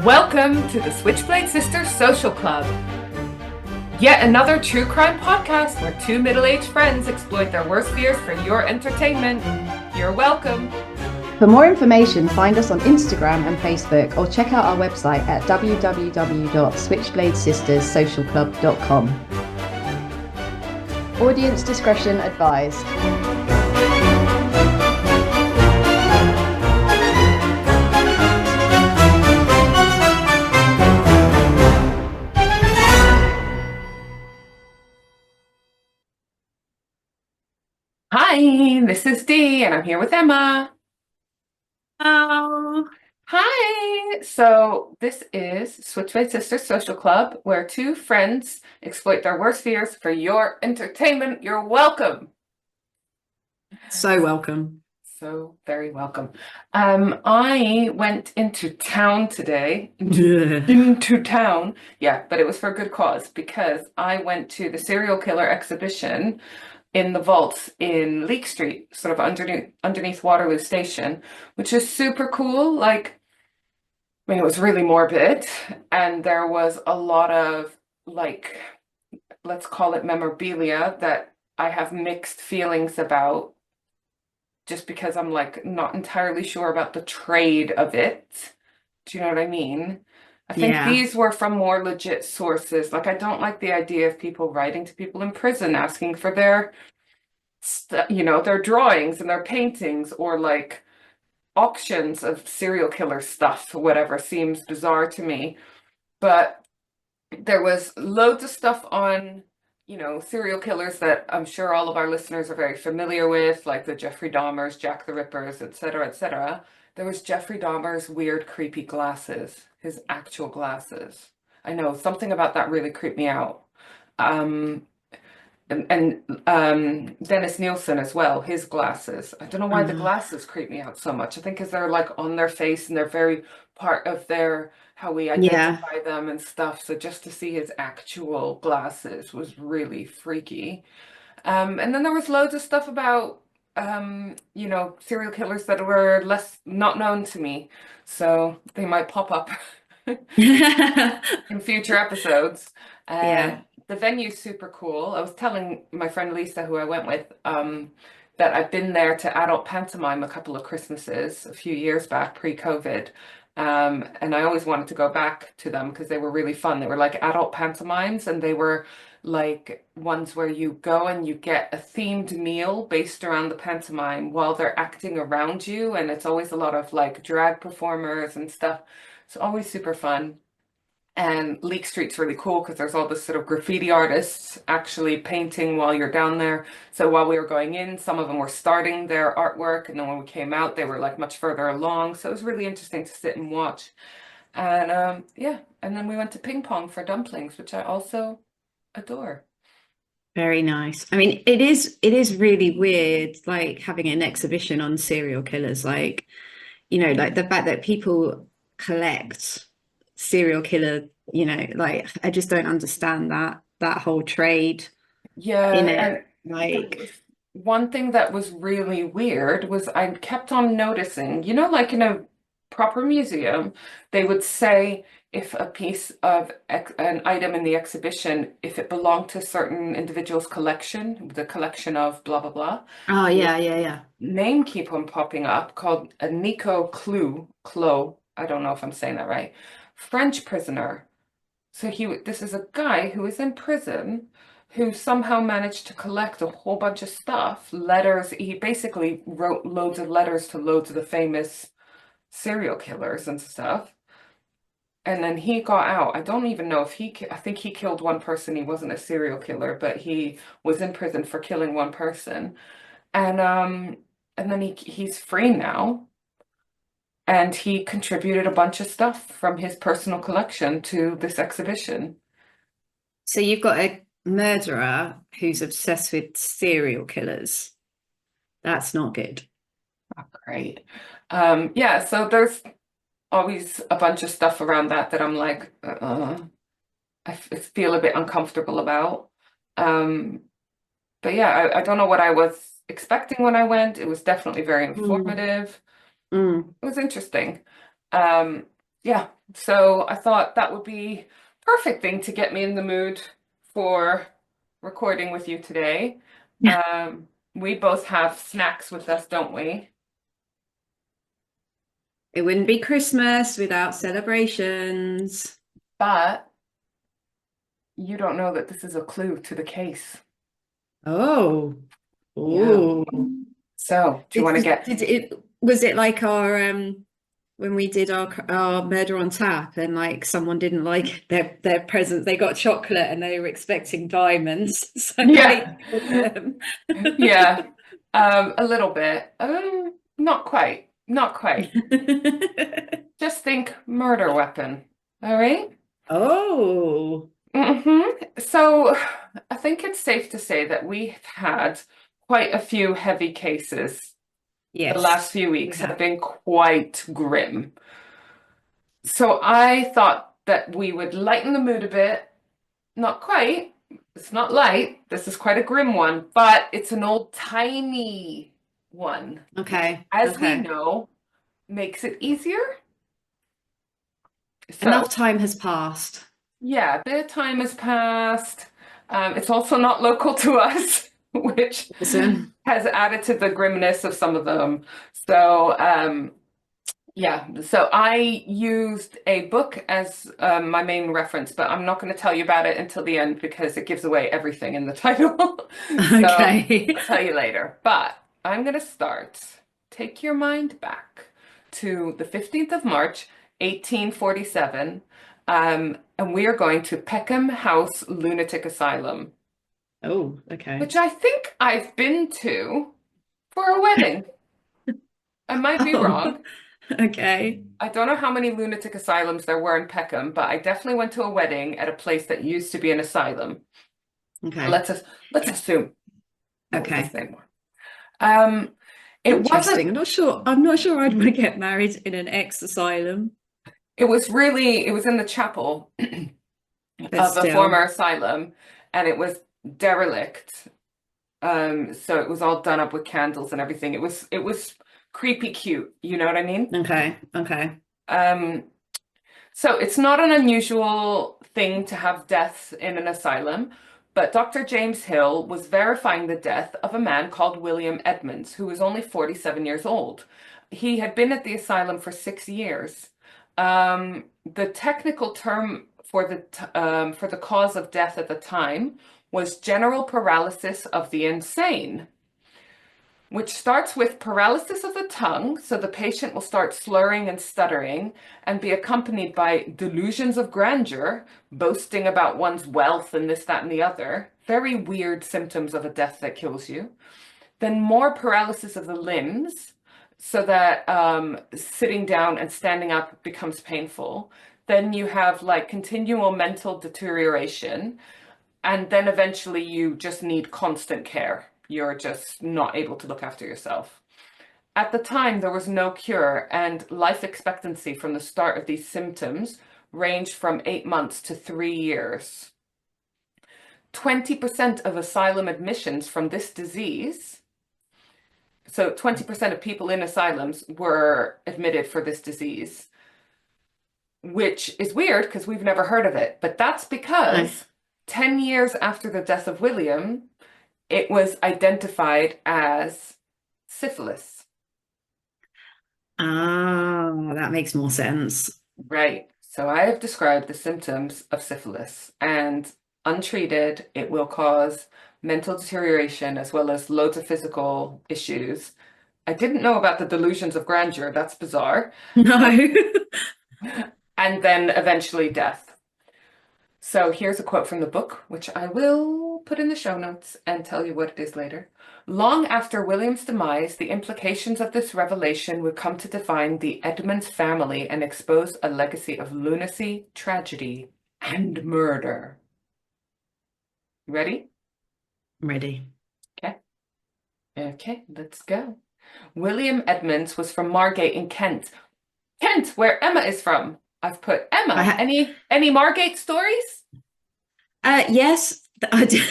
Welcome to the Switchblade Sisters Social Club. Yet another true crime podcast where two middle-aged friends exploit their worst fears for your entertainment. You're welcome. For more information, find us on Instagram and Facebook or check out our website at www.switchbladesisterssocialclub.com. Audience discretion advised. Hi, this is Dee, and I'm here with Emma. Oh, Hi! So this is Switchblade Sisters Social Club, where two friends exploit their worst fears for your entertainment. You're welcome. so welcome. So very welcome. I went into town today. Into town. Yeah, but it was for a good cause because I went to the serial killer exhibition in the vaults in Leek Street, sort of underneath Waterloo Station, which is super cool. Like, I mean, it was really morbid, and there was a lot of, like, let's call it memorabilia that I have mixed feelings about, just because I'm like not entirely sure about the trade of it. Do you know what I mean? I think Yeah. these were from more legit sources. Like, I don't like the idea of people writing to people in prison asking for their their drawings and their paintings, or like auctions of serial killer stuff, whatever, seems bizarre to me. But there was loads of stuff on, serial killers that I'm sure all of our listeners are very familiar with, like the Jeffrey Dahmers, Jack the Rippers, etc., etc. There was Jeffrey Dahmer's weird, creepy glasses, his actual glasses. I know, something about that really creeped me out. And Dennis Nielsen as well, his glasses. I don't know why the glasses creep me out so much. I think because they're like on their face and they're very part of how we identify them and stuff. So just to see his actual glasses was really freaky. And then there was loads of stuff about serial killers that were less not known to me. So they might pop up in future episodes. Yeah. The venue's super cool. I was telling my friend Lisa, who I went with, that I've been there to adult pantomime a couple of Christmases a few years back, pre-COVID. And I always wanted to go back to them because they were really fun. They were like adult pantomimes, and they were like ones where you go and you get a themed meal based around the pantomime while they're acting around you. And it's always a lot of like drag performers and stuff. It's always super fun. And Leek Street's really cool because there's all this sort of graffiti artists actually painting while you're down there. So while we were going in, some of them were starting their artwork, and then when we came out, they were like much further along. So it was really interesting to sit and watch. And yeah, and then we went to ping pong for dumplings, which I also adore. Very nice. I mean, it is really weird, like having an exhibition on serial killers, like, like the fact that people collect serial killer, like I just don't understand that whole trade Yeah, in it. and Like, one thing that was really weird was I kept on noticing, like in a proper museum, they would say if a piece of an item in the exhibition, if it belonged to a certain individual's collection, the collection of blah, blah, blah. oh yeah. Name keep on popping up called a Nico Clo. I don't know if I'm saying that right. French prisoner. So this is a guy who is in prison who somehow managed to collect a whole bunch of stuff, letters. He basically wrote loads of letters to loads of the famous serial killers and stuff. And then he got out. I don't even know if I think he killed one person. He wasn't a serial killer, but he was in prison for killing one person. And then he's free now. And he contributed a bunch of stuff from his personal collection to this exhibition. So you've got a murderer who's obsessed with serial killers. That's not good. Oh, great. Yeah, so there's always a bunch of stuff around that I'm like, I feel a bit uncomfortable about. But yeah, I don't know what I was expecting when I went. It was definitely very informative. Mm. It was interesting. Um, Yeah, so I thought that would be perfect thing to get me in the mood for recording with you today. We both have snacks with us, don't we? It wouldn't be Christmas without celebrations. But you don't know that this is a clue to the case. Oh, Yeah. oh. So, do you want to get? Did it was it like our when we did our murder on tap and like someone didn't like their present, they got chocolate and they were expecting diamonds. So like Yeah. them. Yeah. A little bit. Not quite. Not quite. Just think murder weapon. All right? Oh, So I think it's safe to say that we've had quite a few heavy cases. The last yes. few weeks have Yeah. been quite grim. So I thought that we would lighten the mood a bit. Not quite. It's not light. This is quite a grim one, but it's an old-timey one, which, Okay. as we Okay. know, makes it easier. Enough So, time has passed. yeah, a bit of time has passed. It's also not local to us, which Awesome. has added to the grimness of some of them. So, yeah, so I used a book as my main reference, but I'm not going to tell you about it until the end because it gives away everything in the title. So Okay. I'll tell you later. But I'm going to start. Take your mind back to the 15th of March, 1847, and we are going to Peckham House Lunatic Asylum, Oh, okay. which I think I've been to for a wedding. I might be Oh, wrong. okay. I don't know how many lunatic asylums there were in Peckham, but I definitely went to a wedding at a place that used to be an asylum. Okay. Let's assume it was the Okay. same one. Um, it Interesting. wasn't. I'm not sure I'd want to get married in an ex asylum, It was really. It was in the chapel but of a former still. asylum, and it was derelict. So it was all done up with candles and everything. It was creepy cute. You know what I mean? Okay. Okay. Um, So it's not an unusual thing to have deaths in an asylum, but Dr. James Hill was verifying the death of a man called William Edmunds, who was only 47 years old. He had been at the asylum for 6 years. The technical term for the cause of death at the time was general paralysis of the insane, which starts with paralysis of the tongue. So the patient will start slurring and stuttering and be accompanied by delusions of grandeur, boasting about one's wealth and this, that, and the other. Very weird symptoms of a death that kills you. Then more paralysis of the limbs, so that sitting down and standing up becomes painful. Then you have like continual mental deterioration, and then eventually you just need constant care. You're just not able to look after yourself. At the time, there was no cure, and life expectancy from the start of these symptoms ranged from 8 months to 3 years. 20% of asylum admissions from this disease, so 20% of people in asylums were admitted for this disease, which is weird because we've never heard of it. But that's No. because 10 years after the death of William, it was identified as syphilis. Ah, that makes more sense. Right. So I have described the symptoms of syphilis, and untreated, it will cause mental deterioration as well as loads of physical issues. I didn't know about the delusions of grandeur. That's bizarre. No. And then eventually death. So here's a quote from the book, which I will put in the show notes and tell you what it is later. Long after William's demise, the implications of this revelation would come to define the Edmunds family and expose a legacy of lunacy, tragedy, and murder. Ready? Ready. Okay. Okay, let's go. William Edmunds was from Margate in Kent. Kent, where Emma is from. I've put I Emma. ha Any Margate stories? yes, I do.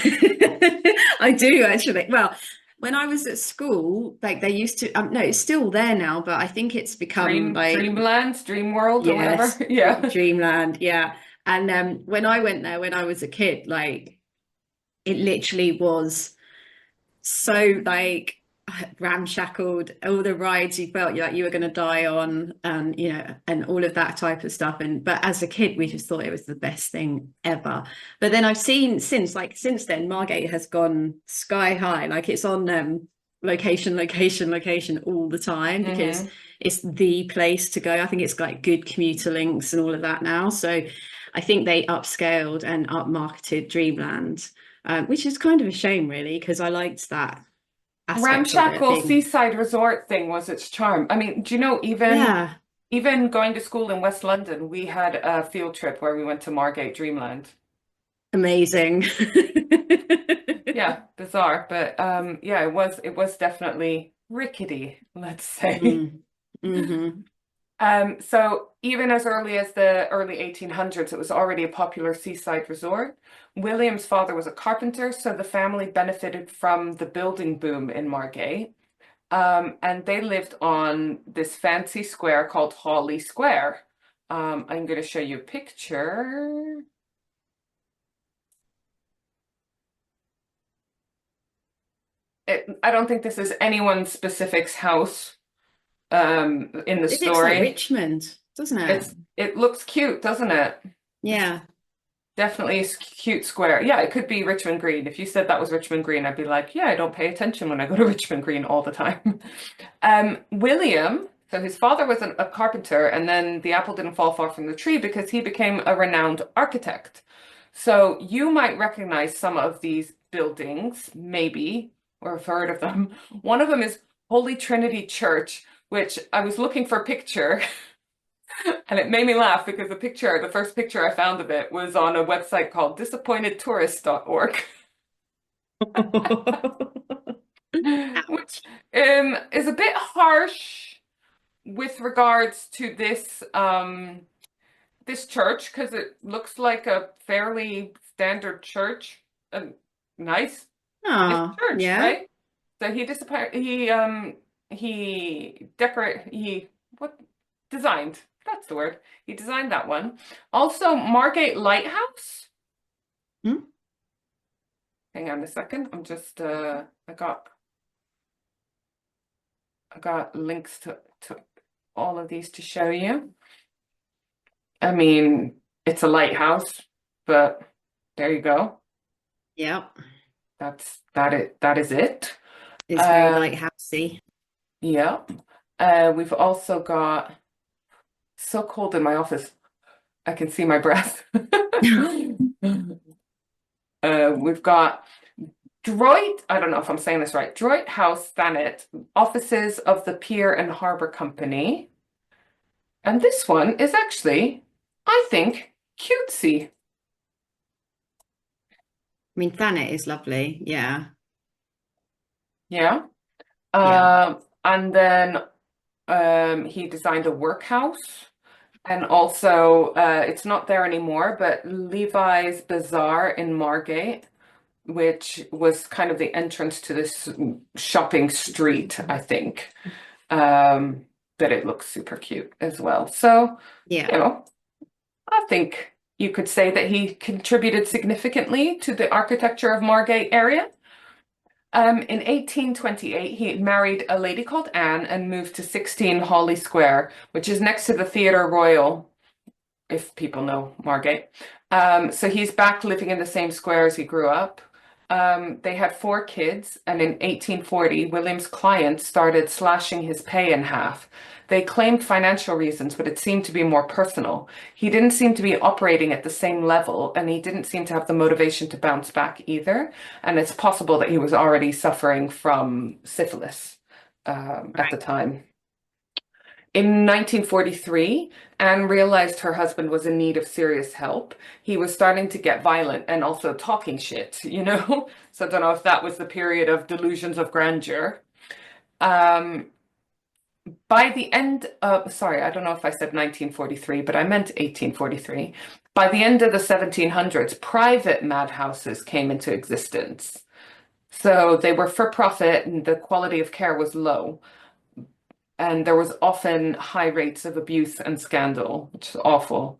I do actually. Well, when I was at school, like they used to, no, it's still there now, but I think it's become like, Dreamland, Dream World, or whatever. yes, Yeah. Dreamland, yeah. And when I went there when I was a kid, like it literally was so like ramshackled, all the rides you felt like you were going to die on, and you know, and all of that type of stuff. And but as a kid we just thought it was the best thing ever. But then I've seen since then Margate has gone sky high, like it's on location all the time, because it's the place to go. I think it's like good commuter links and all of that now, so I think they upscaled and upmarketed Dreamland, which is kind of a shame really, because I liked that aspect of it Ramshackle being, seaside resort thing was its charm. I mean, do you know, yeah, even going to school in West London, we had a field trip where we went to Margate Dreamland. amazing. Yeah, bizarre, but yeah, it was definitely rickety, let's say. Mm. Hmm. So even as early as the early 1800s, it was already a popular seaside resort. William's father was a carpenter, so the family benefited from the building boom in Margate. And they lived on this fancy square called Hawley Square. I'm going to show you a picture. I don't think this is anyone specific's house in the It looks like story. Richmond, doesn't it? It looks cute, doesn't it? Yeah. Definitely a cute square. Yeah, it could be Richmond Green. If you said that was Richmond Green, I'd be like, yeah, I don't pay attention when I go to Richmond Green all the time. William, so his father was a carpenter, and then the apple didn't fall far from the tree because he became a renowned architect. So you might recognize some of these buildings, maybe, or have heard of them. One of them is Holy Trinity Church, which I was looking for a picture. And it made me laugh because the first picture I found of it was on a website called disappointedtourist.org, which is a bit harsh with regards to this church, because it looks like a fairly standard church, a nice Oh, church, yeah. right? So he what designed, that's the word. He designed that one. Also, Margate Lighthouse. Hmm? Hang on a second. I'm just I got links to all of these to show you. I mean, it's a lighthouse, but there you go. Yeah. That is it. It's very lighthousey. Yeah. We've also got, so cold in my office. I can see my breath. We've got Droit, I don't know if I'm saying this right, Droit House, Thanet, offices of the Pier and Harbour Company. And this one is actually, I think, cutesy. I mean, Thanet is lovely. Yeah. Yeah. Yeah. And then he designed a workhouse. And also, it's not there anymore, but Levi's Bazaar in Margate, which was kind of the entrance to this shopping street, I think. But it looks super cute as well. So, Yeah. you know, I think you could say that he contributed significantly to the architecture of Margate area. In 1828, he married a lady called Anne and moved to 16 Hawley Square, which is next to the Theatre Royal, if people know Margate. So he's back living in the same square as he grew up. They had 4 kids, and in 1840, William's clients started slashing his pay in half. They claimed financial reasons, but it seemed to be more personal. He didn't seem to be operating at the same level, and he didn't seem to have the motivation to bounce back either. And it's possible that he was already suffering from syphilis at the time. In 1943, Anne realized her husband was in need of serious help. He was starting to get violent and also talking shit, you know? So I don't know if that was the period of delusions of grandeur. By the end of, sorry, I don't know if I said 1943, but I meant 1843. By the end of the 1700s, private madhouses came into existence. So they were for profit and the quality of care was low. And there was often high rates of abuse and scandal, which is awful.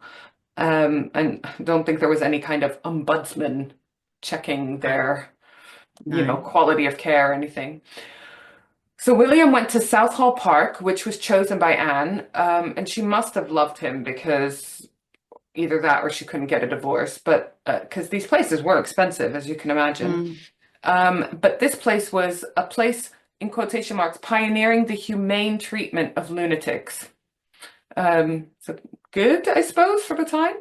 And I don't think there was any kind of ombudsman checking their, No. quality of care or anything. So William went to Southall Park, which was chosen by Anne, and she must have loved him because either that or she couldn't get a divorce. But because these places were expensive, as you can imagine. Mm. But this place was a place, in quotation marks, pioneering the humane treatment of lunatics. So good, I suppose, for the time.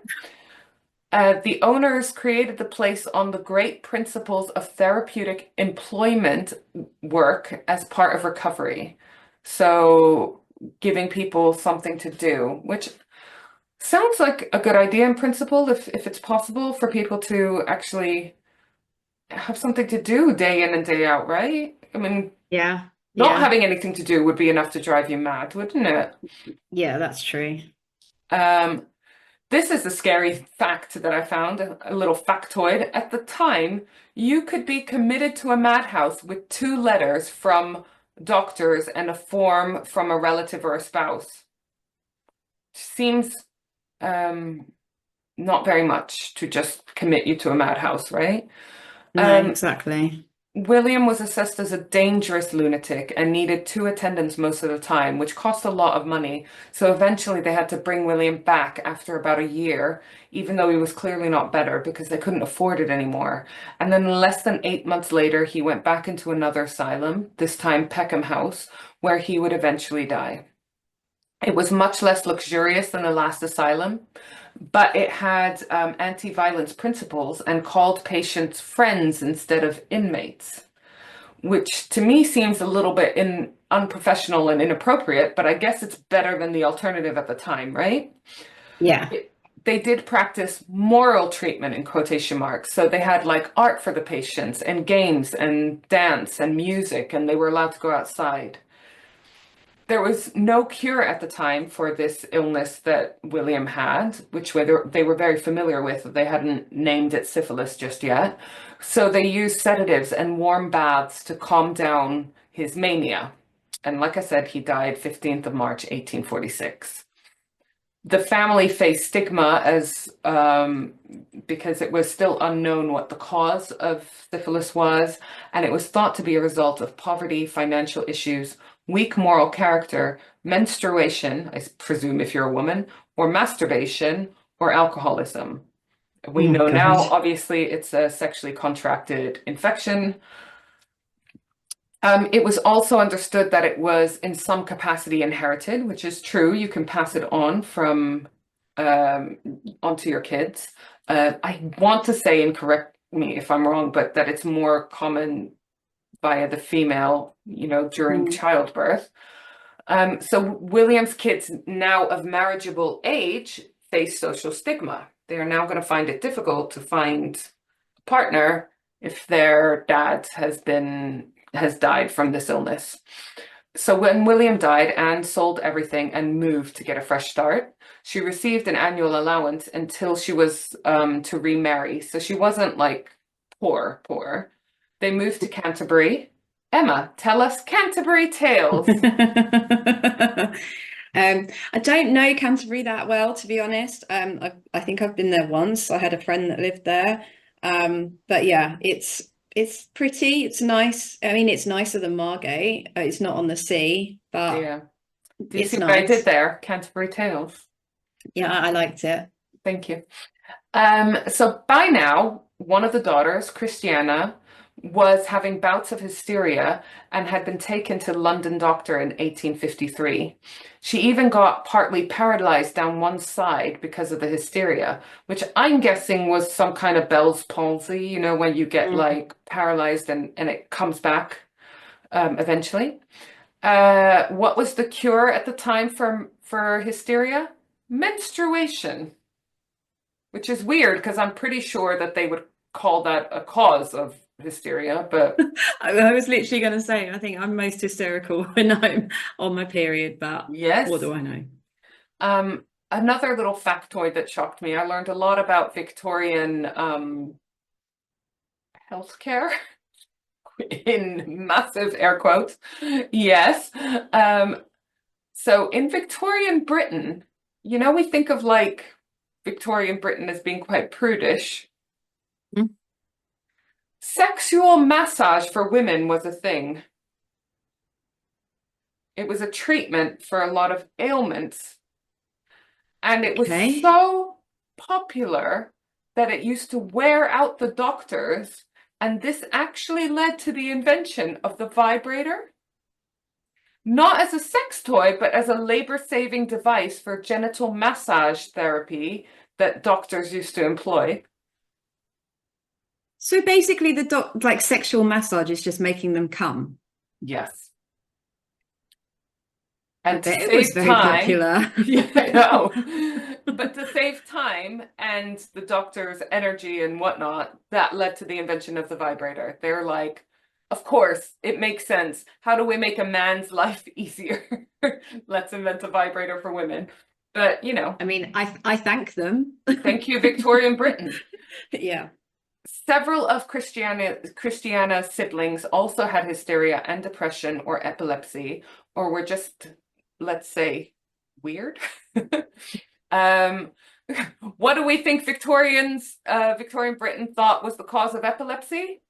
The owners created the place on the great principles of therapeutic employment work as part of recovery. So giving people something to do, which sounds like a good idea in principle, if it's possible for people to actually have something to do day in and day out, right? I mean, Yeah. not Yeah. having anything to do would be enough to drive you mad, wouldn't it? Yeah, that's true. Um, This is a scary fact that I found, a little factoid. At the time, you could be committed to a madhouse with 2 letters from doctors and a form from a relative or a spouse. Seems not very much to just commit you to a madhouse, right? No, Um, exactly. William was assessed as a dangerous lunatic and needed 2 attendants most of the time, which cost a lot of money. So eventually they had to bring William back after about a year, even though he was clearly not better because they couldn't afford it anymore. And then less than 8 months later, he went back into another asylum, this time Peckham House, where he would eventually die. It was much less luxurious than the last asylum, but it had anti-violence principles and called patients friends instead of inmates, which to me seems a little bit unprofessional and inappropriate, but I guess it's better than the alternative at the time, right? Yeah. They did practice moral treatment in quotation marks. So they had like art for the patients and games and dance and music, and they were allowed to go outside. There was no cure at the time for this illness that William had, which they were very familiar with. They hadn't named it syphilis just yet. So they used sedatives and warm baths to calm down his mania. And like I said, he died 15th of March, 1846. The family faced stigma as because it was still unknown what the cause of syphilis was, and it was thought to be a result of poverty, financial issues, weak moral character, menstruation, I presume if you're a woman, or masturbation, or alcoholism. We Oh know now, God. obviously, it's a sexually contracted infection. It was also understood that it was in some capacity inherited, which is true. You can pass it on from um, onto your kids. I want to say, and correct me if I'm wrong, but that it's more common via the female, during Mm. childbirth. So William's kids, now of marriageable age, face social stigma. They are now going to find it difficult to find a partner if their dad has died from this illness. So when William died, Anne sold everything and moved to get a fresh start. She received an annual allowance until she was to remarry. So she wasn't like poor, poor. They moved to Canterbury. Emma, tell us Canterbury tales. I don't know Canterbury that well, to be honest. I think I've been there once. I had a friend that lived there. But yeah, it's pretty. It's nice. I mean, it's nicer than Margate. It's not on the sea, but Yeah. Do you it's see what I did nice. there? Canterbury tales. Yeah, I liked it. Thank you. So by now, one of the daughters, Christiana, was having bouts of hysteria and had been taken to London doctor in 1853. She even got partly paralyzed down one side because of the hysteria, which I'm guessing was some kind of Bell's palsy, when you get Mm. like paralyzed and it comes back eventually. What was the cure at the time for hysteria? Menstruation, which is weird because I'm pretty sure that they would call that a cause of hysteria, but I was literally going to say, I think I'm most hysterical when I'm on my period, but what yes. do I know? Another little factoid that shocked me, I learned a lot about Victorian healthcare. in massive air quotes. Yes. So in Victorian Britain, you know, we think of like Victorian Britain as being quite prudish. Mm. Sexual massage for women was a thing. It was a treatment for a lot of ailments. And it was Okay. so popular that it used to wear out the doctors. And this actually led to the invention of the vibrator, not as a sex toy, but as a labor-saving device for genital massage therapy that doctors used to employ. So basically like sexual massage is just making them come. Yes. I And to bet it was save very time, popular. yeah, I know. But to save time and the doctor's energy and whatnot, that led to the invention of the vibrator. They're like, of course, it makes sense. How do we make a man's life easier? Let's invent a vibrator for women. But, you know, I mean, I thank them. thank you, Victorian Britain. Yeah. Several of Christiana's siblings also had hysteria and depression or epilepsy, or were just, let's say, weird. Um, what do we think Victorian Britain thought was the cause of epilepsy?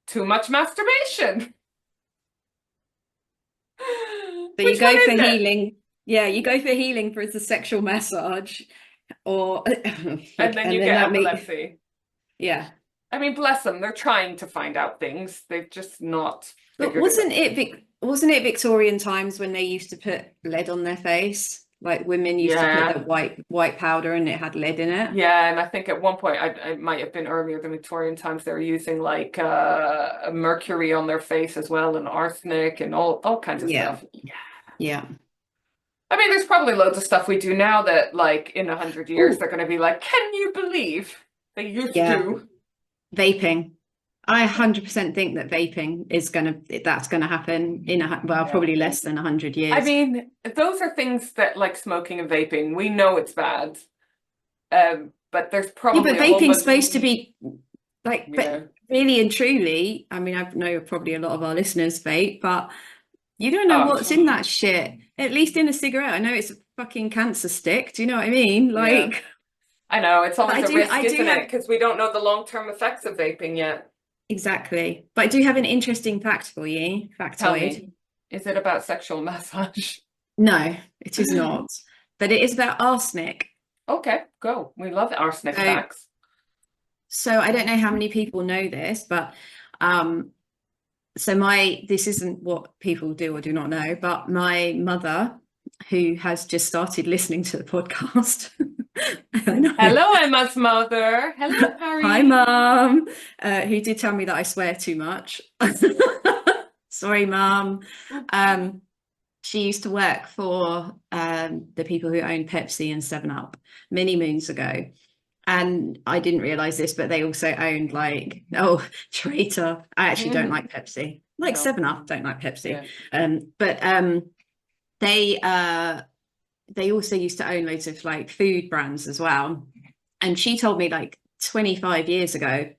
Too much masturbation. So you Which one go for is it? healing. Yeah, you go for healing for the sexual massage, or And then and you then get that epilepsy. yeah. I mean, bless them. They're trying to find out things. They've just not But figured it out. wasn't it Victorian times when they used to put lead on their face? Like women used to put the Yeah. white powder and it had lead in it. Yeah, and I think at one point, it might have been earlier than Victorian times, they were using like mercury on their face as well, and arsenic and all kinds of Yeah, stuff. Yeah. yeah. I mean, there's probably loads of stuff we do now that like in 100 years, Oh, they're going to be like, can you believe they used yeah. to? Vaping. I 100% think that that's gonna happen in well, Yeah. probably less than 100 I years. mean, those are things that like smoking and vaping, we know it's bad. But there's Yeah, but probably a whole vaping's bunch. supposed to be like, but Yeah. really and truly, I mean, I know probably a lot of our listeners vape, but you don't know Oh, what's in that shit. At least in a cigarette, I know it's a fucking cancer stick. Do you know what I mean? yeah. Like, I know, it's but always a risk, I do isn't it? have Because we don't know the long-term effects of vaping yet. exactly. But I do have an interesting fact for you. Tell Factoid. me, is it about sexual massage? No, it is not. But it is about arsenic. Okay, go. We love arsenic So, facts. so I don't know how many people know this, but um, so this isn't what people do or do not know, but my mother, who has just started listening to the podcast, I know. Hello, Emma's mother. Hello, Hi, Harry. Mum, who did tell me that I swear too much. Sorry, Mum. She used to work for the people who owned Pepsi and 7-Up many moons ago. And I didn't realize this, but they also owned like, oh, traitor. I actually don't like Pepsi. Like No. 7-Up, don't like Pepsi. Yeah. But they also used to own loads of like food brands as well. And she told me like 25 years ago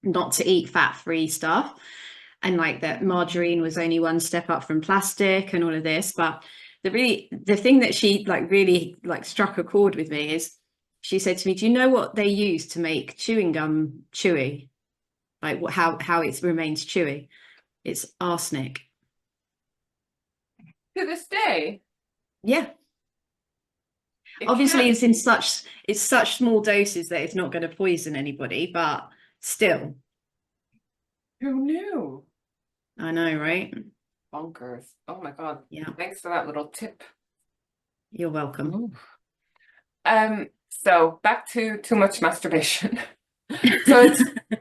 not to eat fat-free stuff, and like that margarine was only one step up from plastic and all of this. But the thing that she like really like struck a chord with me is she said to me, do you know what they use to make chewing gum chewy? Like how it remains chewy? It's arsenic. To this day, Yeah. it Obviously can't. it's such small doses that it's not going to poison anybody, but still. Who knew? I know, right? Bonkers. Oh my God. Yeah. Thanks for that little tip. You're welcome. Ooh. So back to too much masturbation. So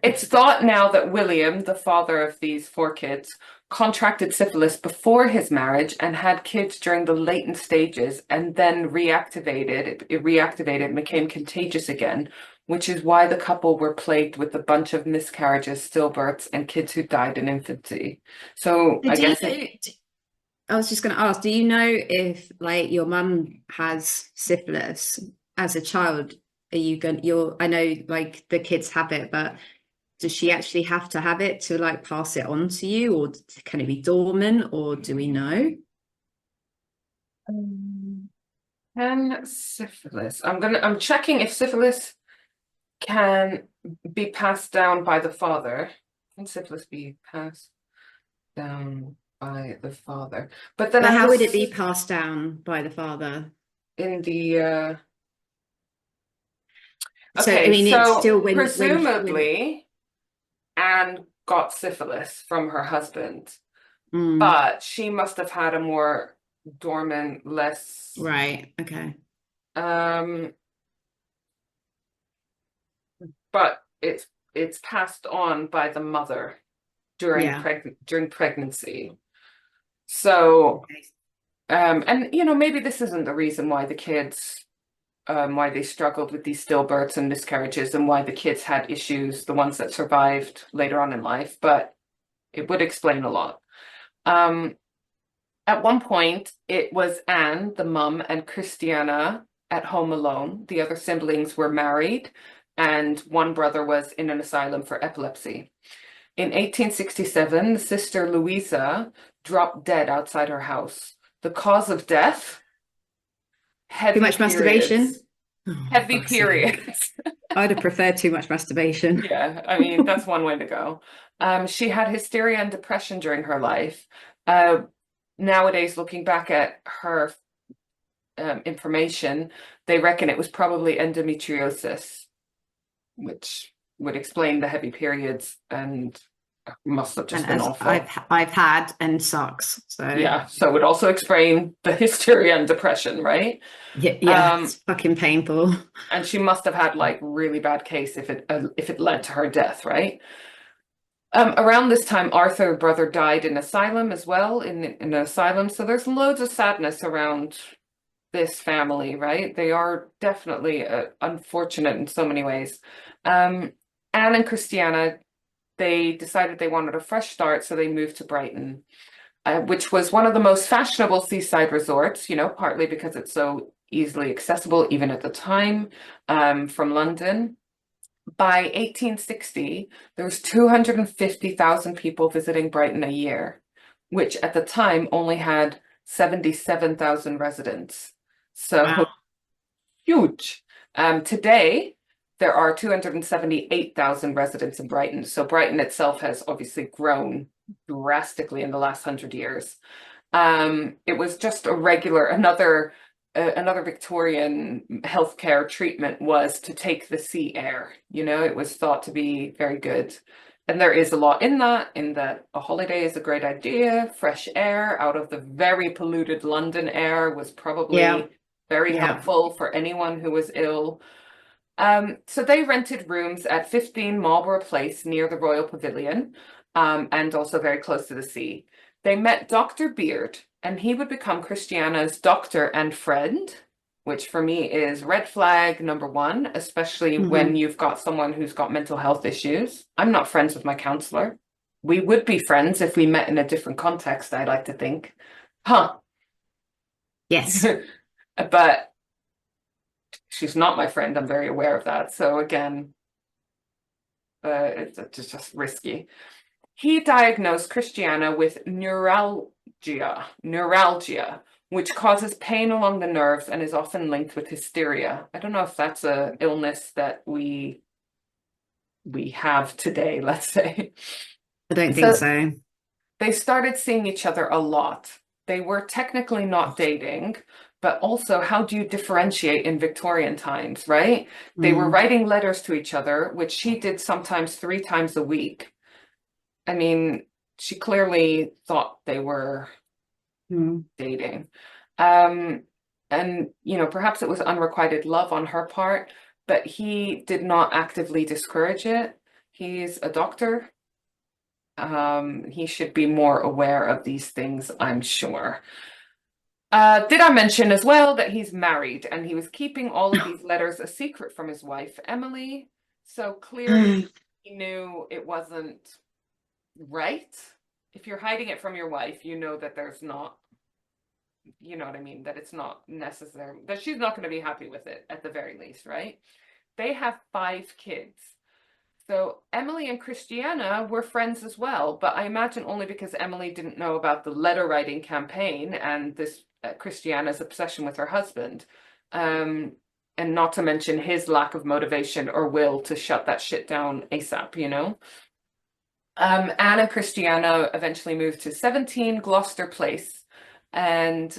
it's thought now that William, the father of these 4 kids, contracted syphilis before his marriage and had kids during the latent stages and then reactivated. It reactivated and became contagious again, which is why the couple were plagued with a bunch of miscarriages, stillbirths, and kids who died in infancy. So I guess I was just going to ask, do you know if like your mum has syphilis as a child? I know like the kids have it, but does she actually have to have it to like pass it on to you, or can it be dormant, or do we know? Um, Can syphilis? I'm checking if syphilis can be passed down by the father. Can syphilis be passed down by the father? But then But I'm how would it just be passed down by the father? in the So I okay, mean, it's so still when presumably Anne got syphilis from her husband, mm, but she must have had a more dormant, less right, okay, um but it's passed on by the mother yeah, during pregnancy. So okay. and maybe this isn't the reason why the kids why they struggled with these stillbirths and miscarriages and why the kids had issues, the ones that survived later on in life, but it would explain a lot. Um, at one point, it was Anne, the mum, and Christiana at home alone. The other siblings were married, and one brother was in an asylum for epilepsy. In 1867, sister Louisa dropped dead outside her house. The cause of death? Too Heavy much masturbation? periods. Oh, Heavy fuck's sake. periods. I'd have preferred too much masturbation. Yeah, I mean, that's one way to go. She had hysteria and depression during her life. Uh, Nowadays, looking back at her information, they reckon it was probably endometriosis, which would explain the heavy periods and must have And just been as awful. I've had and sucks. So Yeah, so it would also explain the hysteria and depression, right? yeah, yeah, Um, it's fucking painful. and she must have had like really bad case if it led to her death, right? Around this time, Arthur, brother, died in asylum as well, in an asylum. So there's loads of sadness around this family, right? They are definitely unfortunate in so many ways. Um, Anne and Christiana, they decided they wanted a fresh start, so they moved to Brighton, which was one of the most fashionable seaside resorts, partly because it's so easily accessible, even at the time, from London. By 1860, there was 250,000 people visiting Brighton a year, which at the time only had 77,000 residents. So Wow. huge. Today, there are 278,000 residents in Brighton. So Brighton itself has obviously grown drastically in the last 100 years. It was just another Victorian healthcare treatment was to take the sea air. It was thought to be very good. And there is a lot in that a holiday is a great idea. Fresh air out of the very polluted London air was Yeah, probably very yeah. helpful for anyone who was ill. So they rented rooms at 15 Marlborough Place near the Royal Pavilion, and also very close to the sea. They met Dr. Beard, and he would become Christiana's doctor and friend, which for me is red flag number one, especially when Hmm. you've got someone who's got mental health issues. I'm not friends with my counselor. We would be friends if we met in a different context, I like to think. Huh. Yes. But she's not my friend. I'm very aware of that. So again, it's just risky. He diagnosed Christiana with neuralgia, which causes pain along the nerves and is often linked with hysteria. I don't know if that's a illness that we have today, let's say. I don't think So so. they started seeing each other a lot. They were technically not dating, but also how do you differentiate in Victorian times, right? They were Mm. writing letters to each other, which she did sometimes 3 times a week. I mean, she clearly thought they were Mm. dating. Um, and, perhaps it was unrequited love on her part, but he did not actively discourage it. He's a doctor. He should be more aware of these things, I'm sure. Did I mention as well that he's married and he was keeping all of these letters a secret from his wife, Emily? So clearly he knew it wasn't right. If you're hiding it from your wife, you know that there's not, you know what I mean, that it's not necessary, that she's not going to be happy with it at the very least, right? They have 5 kids. So Emily and Christiana were friends as well, but I imagine only because Emily didn't know about the letter writing campaign and this Christiana's obsession with her husband. And not to mention his lack of motivation or will to shut that shit down ASAP, you know? Anne and Christiana eventually moved to 17 Gloucester Place, and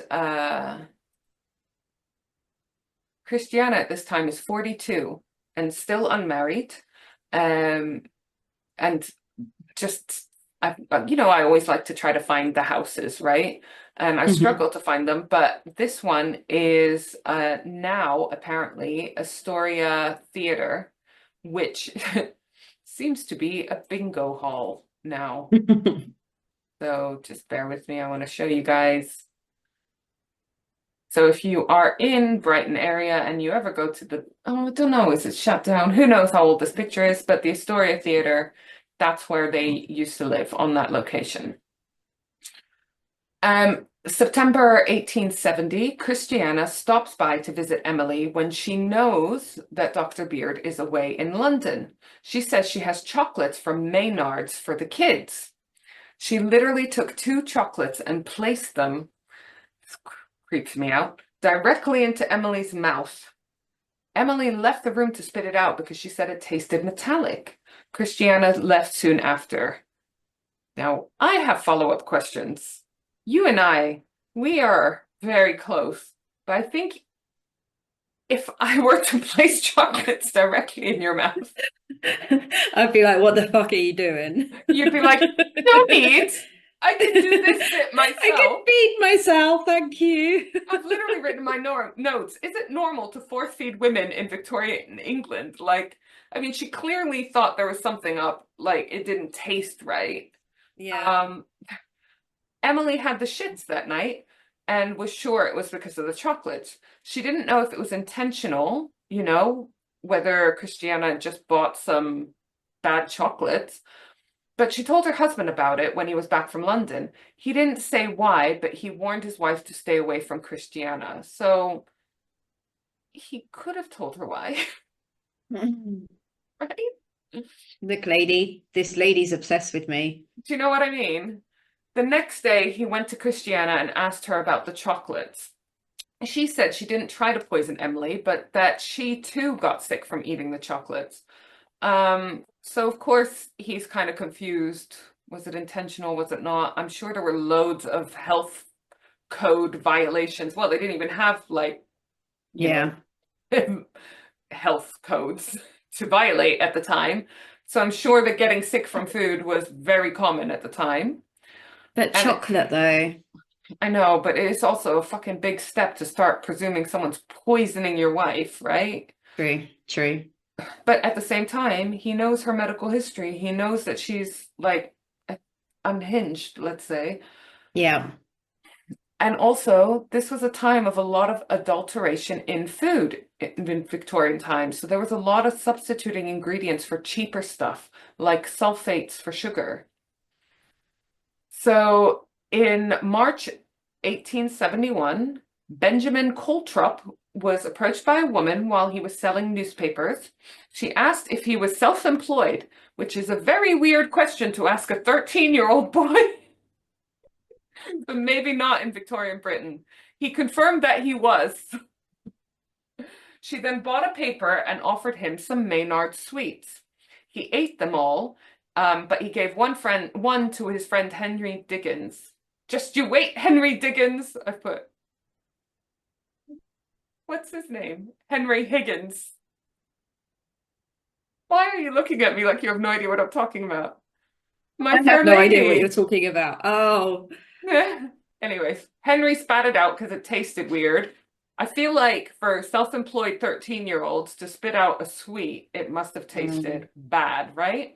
Christiana at this time is 42 and still unmarried. And just, I always like to try to find the houses, right? I Mhm. struggle to find them, but this one is now apparently Astoria Theatre, which seems to be a bingo hall now. So just bear with me. I want to show you guys. So if you are in Brighton area and you ever go to I don't know, is it shut down? Who knows how old this picture is, but the Astoria Theatre, that's where they used to live on that location. September 1870, Christiana stops by to visit Emily when she knows that Dr. Beard is away in London. She says she has chocolates from Maynard's for the kids. She literally took 2 chocolates and placed them, this creeps me out, directly into Emily's mouth. Emily left the room to spit it out because she said it tasted metallic. Christiana left soon after. Now, I have follow-up questions. You and I, we are very close, but I think if I were to place chocolates directly in your mouth, I'd be like, what the fuck are you doing? you'd be like, no need. I can do this bit I can myself. feed myself, thank you. I've literally written my notes. Is it normal to force feed women in Victorian England? Like, I mean, she clearly thought there was something up, like it didn't taste right. Yeah. Um, Emily had the shits that night and was sure it was because of the chocolates. She didn't know if it was intentional, whether Christiana just bought some bad chocolates. But she told her husband about it when he was back from London. He didn't say why, but he warned his wife to stay away from Christiana. So he could have told her why, right? Look, lady, this lady's obsessed with me. Do you know what I mean? The next day, he went to Christiana and asked her about the chocolates. She said she didn't try to poison Emily, but that she too got sick from eating the chocolates. So of course he's kind of confused. Was it intentional? Was it not? I'm sure there were loads of health code violations. Well, they didn't even have you Yeah. know, health codes to violate at the time. So I'm sure that getting sick from food was very common at the time. But And chocolate, though. I know, but it's also a fucking big step to start presuming someone's poisoning your wife, right? True, true. But at the same time, he knows her medical history. He knows that she's like unhinged, let's say. Yeah. And also, this was a time of a lot of adulteration in food in Victorian times. So there was a lot of substituting ingredients for cheaper stuff, like sulfates for sugar. So in March 1871, Benjamin Coltrop was approached by a woman while he was selling newspapers. She asked if he was self-employed, which is a very weird question to ask a 13-year-old boy, but maybe not in Victorian Britain. He confirmed that he was. She then bought a paper and offered him some Maynard sweets. He ate them all, but he gave one to his friend Henry Dickens. Just you wait, Henry Dickens. I put, what's his name? Henry Higgins. Why are you looking at me like you have no idea what I'm talking about? My I have fair no idea what you're lady. talking about. Oh, Anyways, Henry spat it out because it tasted weird. I feel like for self-employed 13-year-olds to spit out a sweet, it must have tasted bad, right?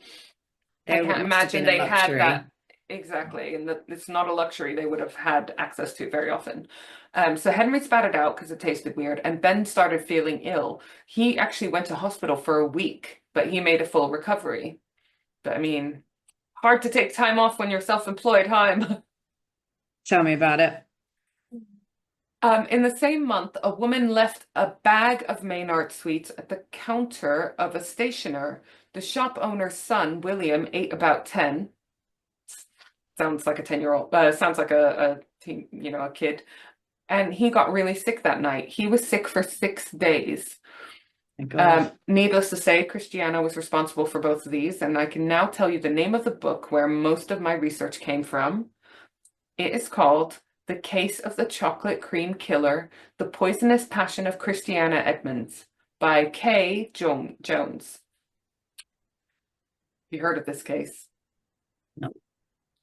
I there can't must have imagine been a they had that. luxury. Exactly, and it's not a luxury they would have had access to very often. So Henry spat it out because it tasted weird, and Ben started feeling ill. He actually went to hospital for a week, but he made a full recovery. But I mean, hard to take time off when you're self-employed, huh? Tell me about it. In the same month, a woman left a bag of Maynard sweets at the counter of a stationer The shop owner's son, William, ate about 10. Sounds like a 10-year-old, sounds like a teen, a kid. And he got really sick that night. He was sick for 6 days. My God. Needless to say, Christiana was responsible for both of these, and I can now tell you the name of the book where most of my research came from. It is called The Case of the Chocolate Cream Killer, The Poisonous Passion of Christiana Edmunds by K. Jones. You heard of this case? No.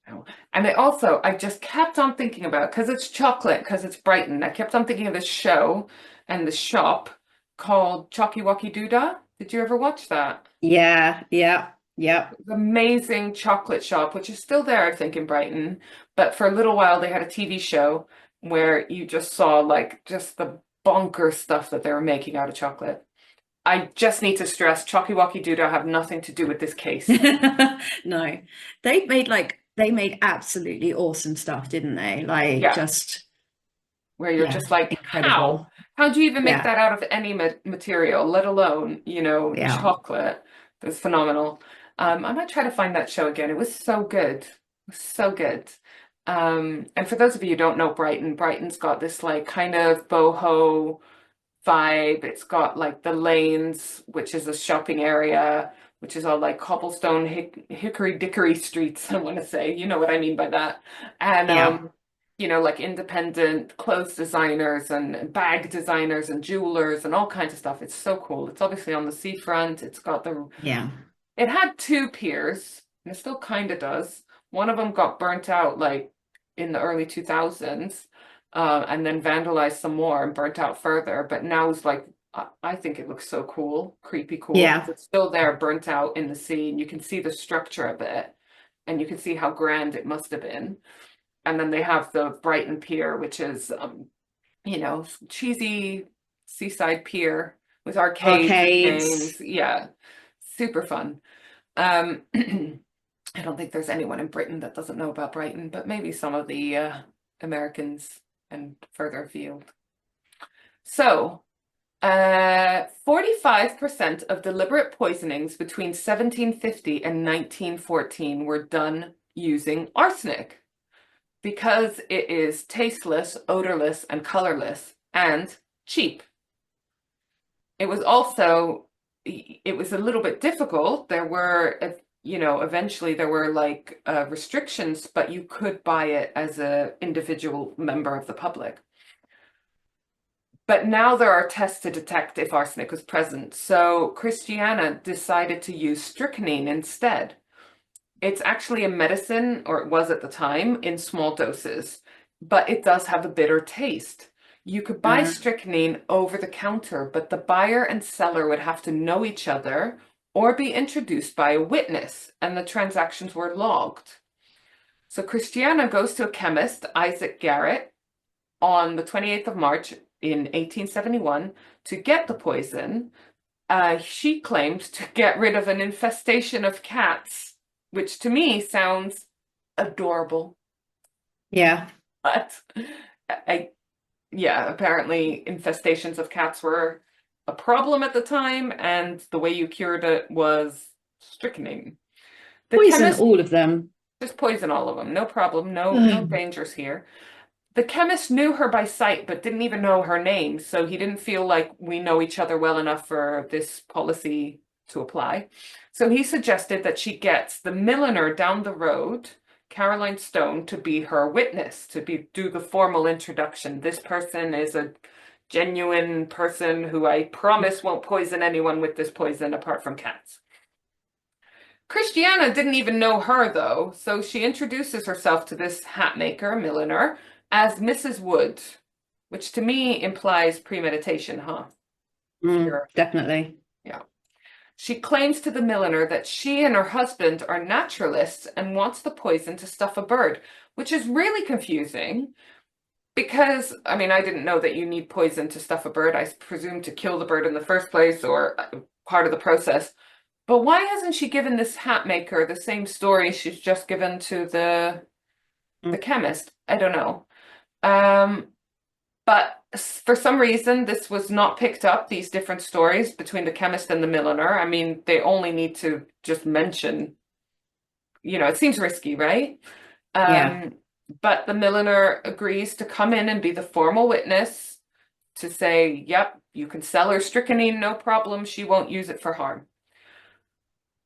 No. And I just kept on thinking about, because it's chocolate, because it's Brighton, I kept on thinking of this show and the shop called Chalky Walkie Doodah. Did you ever watch that? Yeah, yeah, yeah. Amazing chocolate shop, which is still there, I think, in Brighton. But for a little while, they had a TV show where you just saw like just the bonkers stuff that they were making out of chocolate. I just need to stress, Chalky Walkie Doodah have nothing to do with this case. No, they made absolutely awesome stuff, didn't they? Like Yeah. just Where you're yeah, just like, incredible. how do you even make Yeah, that out of any material, let alone, yeah. chocolate? It was phenomenal. I might try to find that show again. It was so good. It was so good. And for those of you who don't know Brighton, Brighton's got this like kind of boho vibe. It's got like the lanes, which is a shopping area, which is all like cobblestone hickory dickory streets, I want to say. You know what I mean by that. And Yeah, like independent clothes designers and bag designers and jewelers and all kinds of stuff. It's so cool. It's obviously on the seafront. yeah. It had two piers, and it still kind of does. One of them got burnt out like in the early 2000s, and then vandalized some more and burnt out further. But now it's like, I think it looks so cool, creepy cool, because Yeah. it's still there, burnt out in the sea, and you can see the structure of it, and you can see how grand it must have been. And then they have the Brighton Pier, which is, cheesy seaside pier with arcades and Arcades. games. Yeah, super fun. I don't think there's anyone in Britain that doesn't know about Brighton, but maybe some of the Americans and further afield. So, 45% of deliberate poisonings between 1750 and 1914 were done using arsenic because it is tasteless, odorless, and colorless, and cheap. It was a little bit difficult. There were, eventually there were like restrictions, but you could buy it as an individual member of the public. But now there are tests to detect if arsenic was present. So Christiana decided to use strychnine instead. It's actually a medicine, or it was at the time, in small doses, but it does have a bitter taste. You could buy strychnine over the counter, but the buyer and seller would have to know each other or be introduced by a witness, and the transactions were logged. So Christiana goes to a chemist, Isaac Garrett, on the 28th of March in 1871 to get the poison. She claims to get rid of an infestation of cats, which to me sounds adorable. Yeah. But apparently infestations of cats were a problem at the time, and the way you cured it was strychnine. The Poison chemist all of them. just poison all of them, no problem, no dangers here. The chemist knew her by sight, but didn't even know her name, so he didn't feel like we know each other well enough for this policy to apply. So he suggested that she gets the milliner down the road, Caroline Stone, to be her witness, do the formal introduction. This person is a genuine person who I promise won't poison anyone with this poison apart from cats. Christiana didn't even know her, though, so she introduces herself to this hat maker, milliner, as Mrs. Wood, which to me implies premeditation, huh? Definitely. Yeah. She claims to the milliner that she and her husband are naturalists and wants the poison to stuff a bird, which is really confusing because, I mean, I didn't know that you need poison to stuff a bird. I presume to kill the bird in the first place or part of the process. But why hasn't she given this hat maker the same story she's just given to the chemist? I don't know. But For some reason, this was not picked up, these different stories between the chemist and the milliner. I mean, they only need to just mention, it seems risky, right? Yeah. Um, but the milliner agrees to come in and be the formal witness to say, yep, you can sell her strychnine, no problem. She won't use it for harm.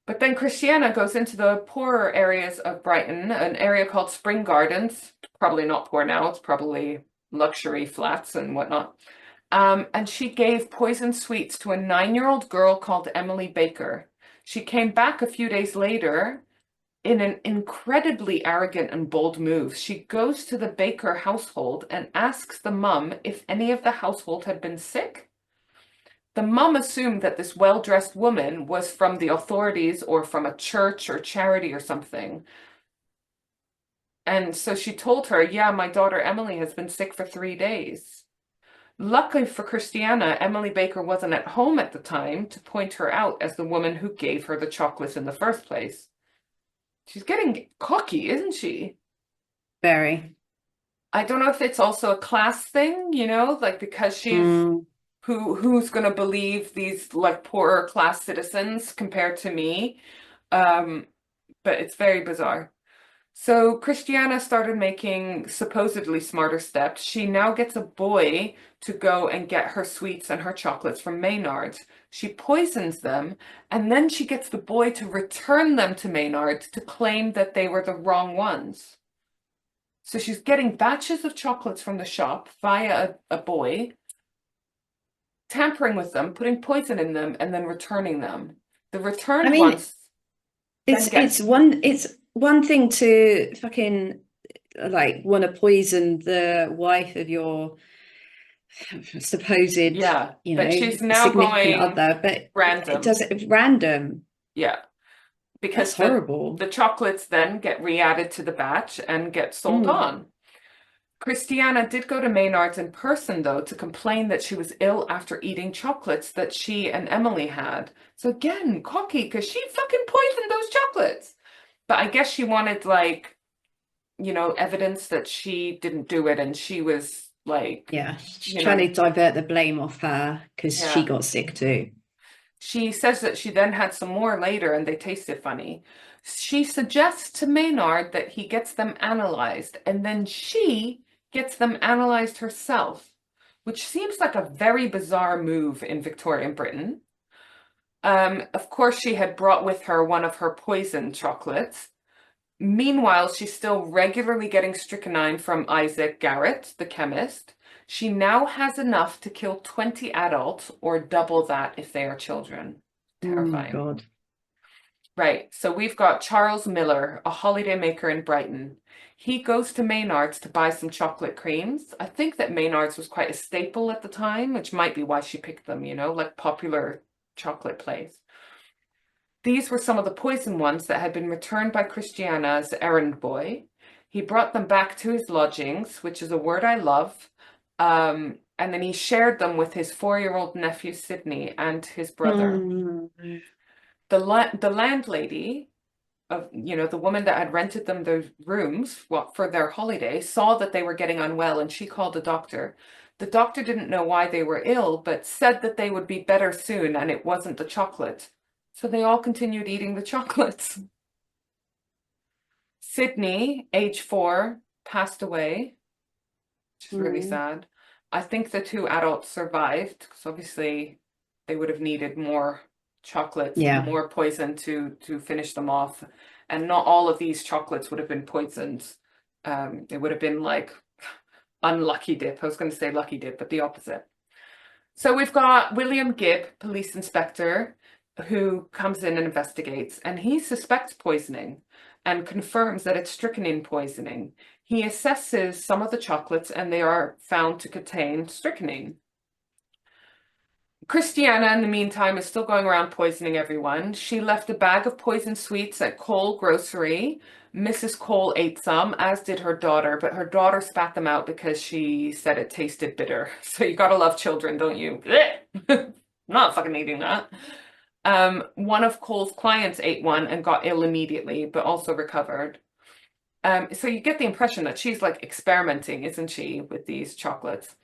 But then Christiana goes into the poorer areas of Brighton, an area called Spring Gardens. Probably not poor now, it's probably luxury flats and whatnot. And she gave poison sweets to a 9-year-old girl called Emily Baker. She came back a few days later in an incredibly arrogant and bold move. She goes to the Baker household and asks the mum if any of the household had been sick. The mum assumed that this well-dressed woman was from the authorities or from a church or charity or something. And so she told her, yeah, my daughter Emily has been sick for 3 days. Luckily for Christiana, Emily Baker wasn't at home at the time to point her out as the woman who gave her the chocolates in the first place. She's getting cocky, isn't she? Very. I don't know if it's also a class thing, like because she's Mm, who's going to believe these like poorer class citizens compared to me. Um, but it's very bizarre. So Christiana started making supposedly smarter steps. She now gets a boy to go and get her sweets and her chocolates from Maynard's. She poisons them, and then she gets the boy to return them to Maynard's to claim that they were the wrong ones. So she's getting batches of chocolates from the shop via a boy, tampering with them, putting poison in them, and then returning them. The I returned mean, ones then get, it's one thing to fucking like want to poison the wife of your supposed, yeah, but she's now significant going other, but it random. does it random. Yeah, because That's the horrible. the chocolates then get re-added to the batch and get sold Mm, on. Christiana did go to Maynard's in person, though, to complain that she was ill after eating chocolates that she and Emily had. So again, cocky, because she fucking poisoned those chocolates. But I guess she wanted, like, evidence that she didn't do it and she was, like, yeah, she's you trying know, to divert the blame off her because she yeah. got sick too. She says that she then had some more later and they tasted funny. She suggests to Maynard that he gets them analyzed and then she gets them analyzed herself, which seems like a very bizarre move in Victorian Britain. Of course, she had brought with her one of her poison chocolates. Meanwhile, she's still regularly getting strychnine from Isaac Garrett, the chemist. She now has enough to kill 20 adults or double that if they are children. Oh my Terrifying. God. Right, so we've got Charles Miller, a holidaymaker in Brighton. He goes to Maynard's to buy some chocolate creams. I think that Maynard's was quite a staple at the time, which might be why she picked them, like popular chocolate place. These were some of the poison ones that had been returned by Christiana's errand boy. He brought them back to his lodgings, which is a word I love. And then he shared them with his 4-year-old nephew, Sydney, and his brother. Mm. The landlady of, the woman that had rented them those rooms for their holiday saw that they were getting unwell and she called a doctor. The doctor didn't know why they were ill, but said that they would be better soon and it wasn't the chocolate. So they all continued eating the chocolates. Sydney, age 4, passed away, which is really Mm. sad. I think the 2 adults survived because obviously they would have needed more chocolates, Yeah. more poison to finish them off. And not all of these chocolates would have been poisoned. It would have been like unlucky dip. I was going to say lucky dip, but the opposite. So we've got William Gibb, police inspector, who comes in and investigates, and he suspects poisoning and confirms that it's strychnine poisoning. He assesses some of the chocolates and they are found to contain strychnine. Christiana, in the meantime, is still going around poisoning everyone. She left a bag of poisoned sweets at Cole Grocery. Mrs. Cole ate some, as did her daughter, but her daughter spat them out because she said it tasted bitter. So you gotta love children, don't you? Not fucking eating that. One of Cole's clients ate one and got ill immediately, but also recovered. So you get the impression that she's like experimenting, isn't she, with these chocolates?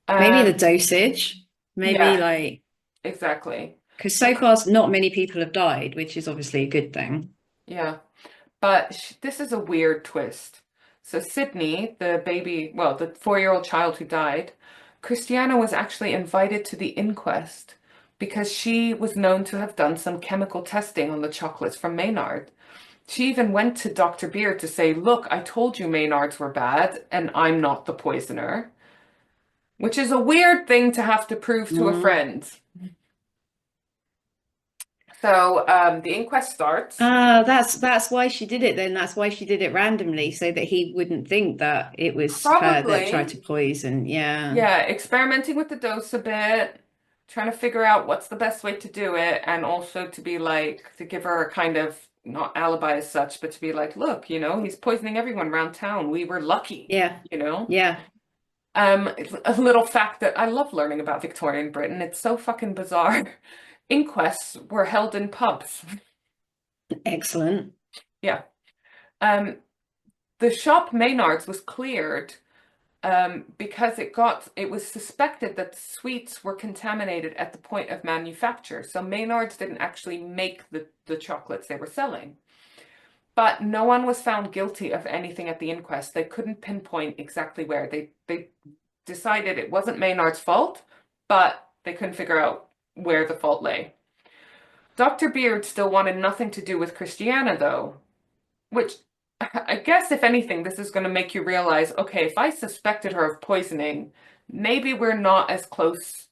Maybe the Um, dosage, maybe yeah, like, exactly. because So, so far not many people have died, which is obviously a good thing. yeah. But this is a weird twist. So Sydney, the baby, well, the 4-year-old child who died, Christiana was actually invited to the inquest because she was known to have done some chemical testing on the chocolates from Maynard. She even went to Dr. Beard to say, look, I told you Maynards were bad and I'm not the poisoner, which is a weird thing to have to prove to a Mm. friend. So the inquest starts. Ah, that's why she did it then. That's why she did it randomly, so that he wouldn't think that it was her that tried Probably. to poison. Yeah. Yeah, experimenting with the dose a bit, trying to figure out what's the best way to do it, and also to be like, to give her a kind of, not alibi as such, but to be like, look, he's poisoning everyone around town. We were lucky, Yeah. you know? Yeah. A little fact that I love learning about Victorian Britain, it's so fucking bizarre. Inquests were held in pubs. Excellent. Yeah. Um, the shop Maynard's was cleared because it was suspected that the sweets were contaminated at the point of manufacture. So Maynard's didn't actually make the chocolates they were selling. But no one was found guilty of anything at the inquest. They couldn't pinpoint exactly where. They decided it wasn't Maynard's fault, but they couldn't figure out where the fault lay. Dr. Beard still wanted nothing to do with Christiana, though, which I guess, if anything, this is going to make you realize, okay, if I suspected her of poisoning, maybe we're not as close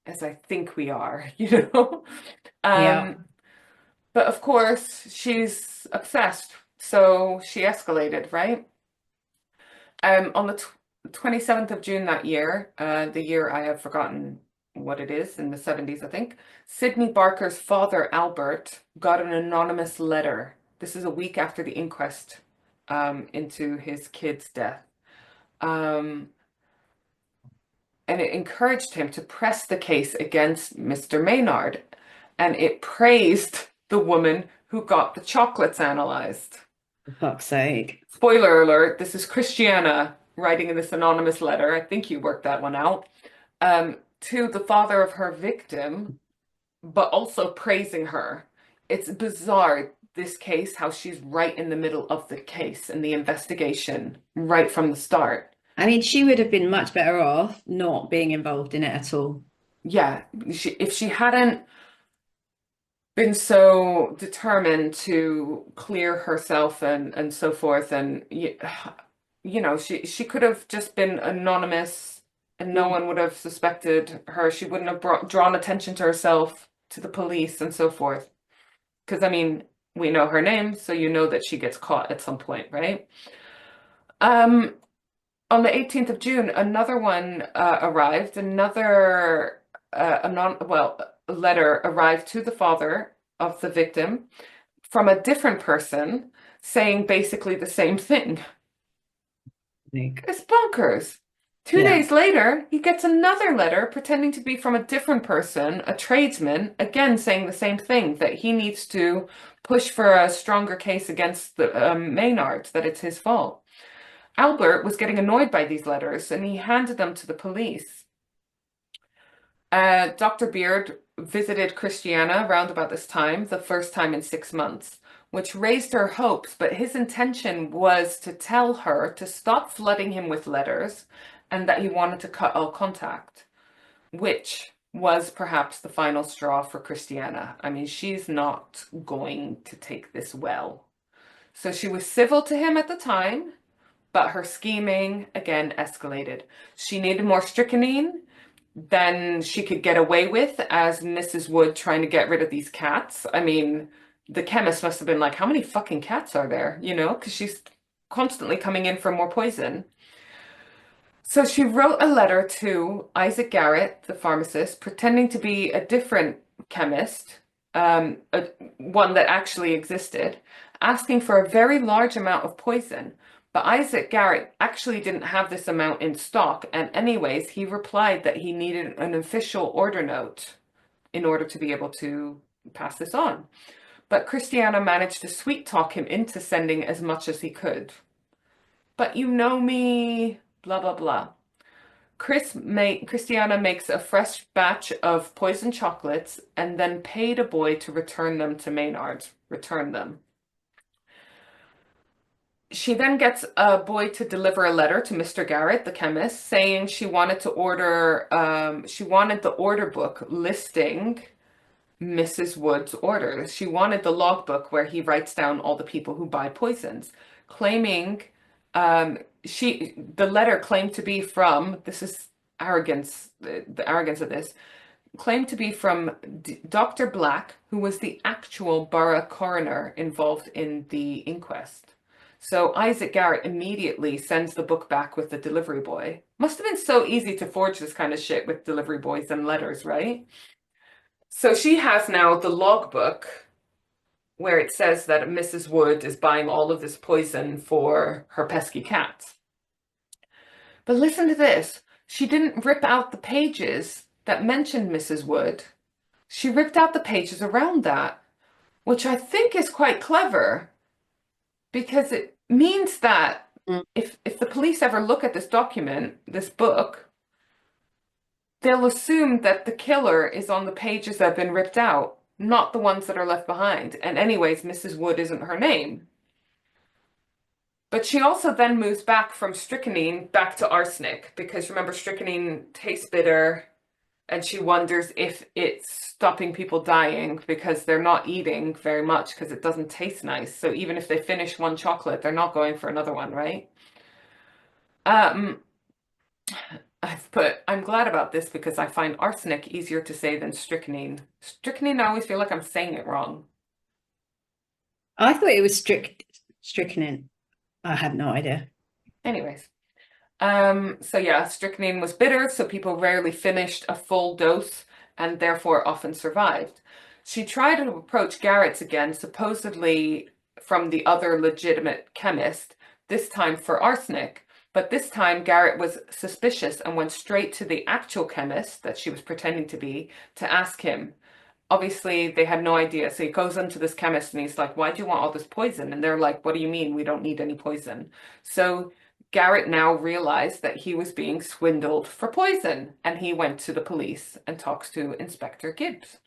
as I think we are, you know? Yeah. Um, but of course, she's obsessed, so she escalated, right? On the 27th of June that year, the year I have forgotten what it is, in the 70s, I think, Sydney Barker's father, Albert, got an anonymous letter. This is a week after the inquest into his kid's death. Um, and it encouraged him to press the case against Mr. Maynard. And it praised the woman who got the chocolates analyzed. For fuck's sake. Spoiler alert, this is Christiana writing in this anonymous letter. I think you worked that one out. To the father of her victim, but also praising her. It's bizarre, this case, how she's right in the middle of the case and the investigation right from the start. I mean, she would have been much better off not being involved in it at all. Yeah, if she hadn't been so determined to clear herself and so forth, and she could have just been anonymous and no Mm. one would have suspected her. She wouldn't have drawn attention to herself, to the police and so forth. Because, I mean, we know her name, so you know that she gets caught at some point, right? Um, on the 18th of June, another one arrived. Another letter arrived to the father of the victim from a different person saying basically the same thing. Like, It's bonkers. Two yeah. days later, he gets another letter pretending to be from a different person, a tradesman, again saying the same thing, that he needs to push for a stronger case against the Maynards, that it's his fault. Albert was getting annoyed by these letters and he handed them to the police. Dr. Beard visited Christiana around about this time, the first time in 6 months, which raised her hopes, but his intention was to tell her to stop flooding him with letters and that he wanted to cut all contact, which was perhaps the final straw for Christiana. I mean, she's not going to take this well. So she was civil to him at the time, but her scheming again escalated. She needed more strychnine than she could get away with as Mrs. Wood trying to get rid of these cats. I mean, the chemist must have been like, how many fucking cats are there? Because she's constantly coming in for more poison. So she wrote a letter to Isaac Garrett, the pharmacist, pretending to be a different chemist, one that actually existed, asking for a very large amount of poison. But Isaac Garrett actually didn't have this amount in stock, and anyways, he replied that he needed an official order note in order to be able to pass this on. But Christiana managed to sweet talk him into sending as much as he could. But you know me, blah, blah, blah. Christiana makes a fresh batch of poisoned chocolates and then paid a boy to return them to Maynard's. Return them. She then gets a boy to deliver a letter to Mr. Garrett, the chemist, saying she wanted the order book listing Mrs. Wood's orders. She wanted the logbook where he writes down all the people who buy poisons, claiming the letter claimed to be from, this is arrogance, the arrogance of this, claimed to be from Dr. Black, who was the actual borough coroner involved in the inquest. So Isaac Garrett immediately sends the book back with the delivery boy. Must have been so easy to forge this kind of shit with delivery boys and letters, right? So she has now the logbook where it says that Mrs. Wood is buying all of this poison for her pesky cats. But listen to this. She didn't rip out the pages that mentioned Mrs. Wood. She ripped out the pages around that, which I think is quite clever because it means that if the police ever look at this document, this book, they'll assume that the killer is on the pages that have been ripped out, not the ones that are left behind. And anyways, Mrs. Wood isn't her name. But she also then moves back from strychnine back to arsenic because remember, strychnine tastes bitter and she wonders if it's stopping people dying because they're not eating very much because it doesn't taste nice. So even if they finish one chocolate, they're not going for another one, right? I'm glad about this because I find arsenic easier to say than strychnine. Strychnine, I always feel like I'm saying it wrong. I thought it was strychnine. I had no idea. Anyways, so yeah, strychnine was bitter, so people rarely finished a full dose and therefore often survived. She tried to approach Garrett's again, supposedly from the other legitimate chemist, this time for arsenic. But this time Garrett was suspicious and went straight to the actual chemist that she was pretending to be to ask him. Obviously, they had no idea. So he goes into this chemist and he's like, why do you want all this poison? And they're like, what do you mean? We don't need any poison. So Garrett now realized that he was being swindled for poison. And he went to the police and talks to Inspector Gibbs.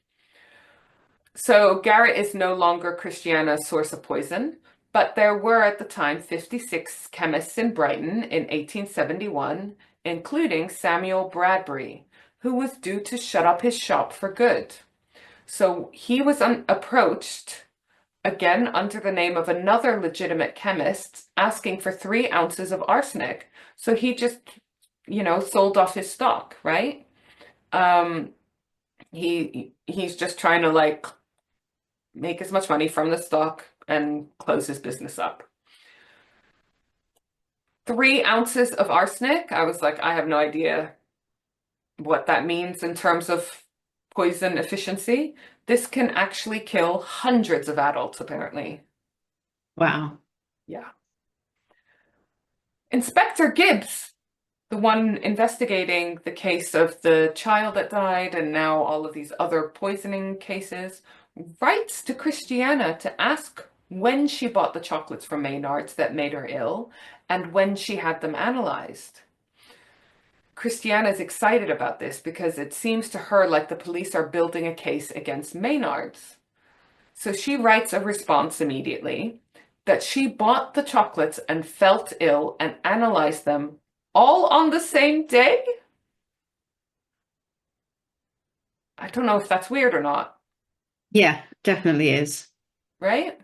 So Garrett is no longer Christiana's source of poison, but there were at the time 56 chemists in Brighton in 1871, including Samuel Bradbury, who was due to shut up his shop for good. So he was approached, again under the name of another legitimate chemist, asking for 3 ounces of arsenic. So he just, sold off his stock, right? He's just trying to make as much money from the stock and close his business up. 3 ounces of arsenic. I was like, I have no idea what that means in terms of poison efficiency. This can actually kill hundreds of adults, apparently. Wow. Yeah. Inspector Gibbs, the one investigating the case of the child that died and now all of these other poisoning cases, writes to Christiana to ask when she bought the chocolates from Maynard's that made her ill and when she had them analyzed. Christiana is excited about this because it seems to her like the police are building a case against Maynard's. So she writes a response immediately that she bought the chocolates and felt ill and analyzed them all on the same day. I don't know if that's weird or not. Yeah, definitely is. Right?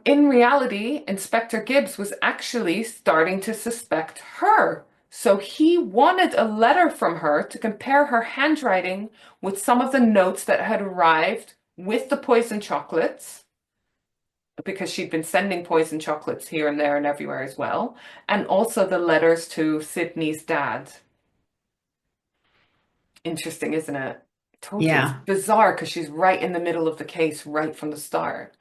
In reality, Inspector Gibbs was actually starting to suspect her. So he wanted a letter from her to compare her handwriting with some of the notes that had arrived with the poison chocolates, because she'd been sending poison chocolates here and there and everywhere as well, and also the letters to Sydney's dad. Interesting, isn't it? Totally. Yeah. It's bizarre because she's right in the middle of the case right from the start.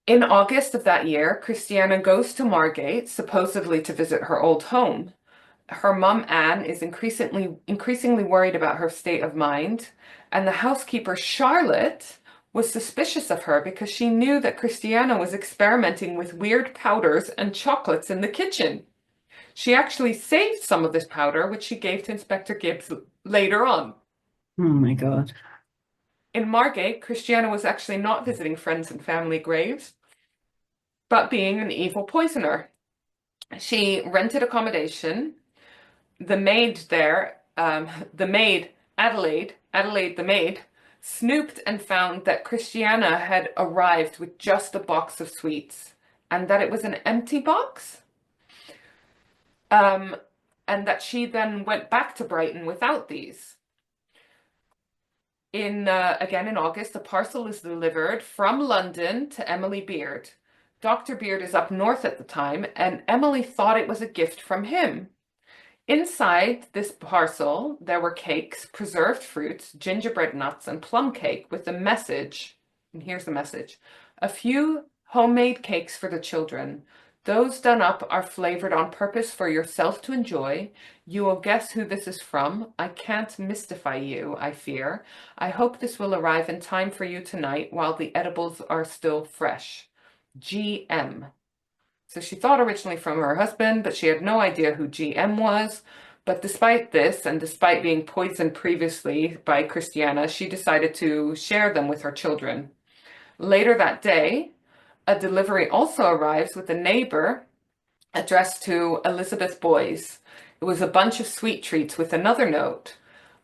In August of that year, Christiana goes to Margate, supposedly to visit her old home. Her mum, Anne, is increasingly worried about her state of mind, and the housekeeper, Charlotte, was suspicious of her because she knew that Christiana was experimenting with weird powders and chocolates in the kitchen. She actually saved some of this powder, which she gave to Inspector Gibbs later on. Oh my God. In Margate, Christiana was actually not visiting friends and family graves, but being an evil poisoner. She rented accommodation. The maid there, the maid, Adelaide the maid, snooped and found that Christiana had arrived with just a box of sweets and that it was an empty box. Um, and that she then went back to Brighton without these. Again in August, a parcel is delivered from London to Emily Beard. Dr. Beard is up north at the time, and Emily thought it was a gift from him. Inside this parcel, there were cakes, preserved fruits, gingerbread nuts, and plum cake with a message. And here's the message: a few homemade cakes for the children. Those done up are flavored on purpose for yourself to enjoy. You will guess who this is from. I can't mystify you, I fear. I hope this will arrive in time for you tonight while the edibles are still fresh. GM. So she thought originally from her husband, but she had no idea who GM was. But despite this, and despite being poisoned previously by Christiana, she decided to share them with her children. Later that day, a delivery also arrives with a neighbor addressed to Elizabeth Boyes. It was a bunch of sweet treats with another note.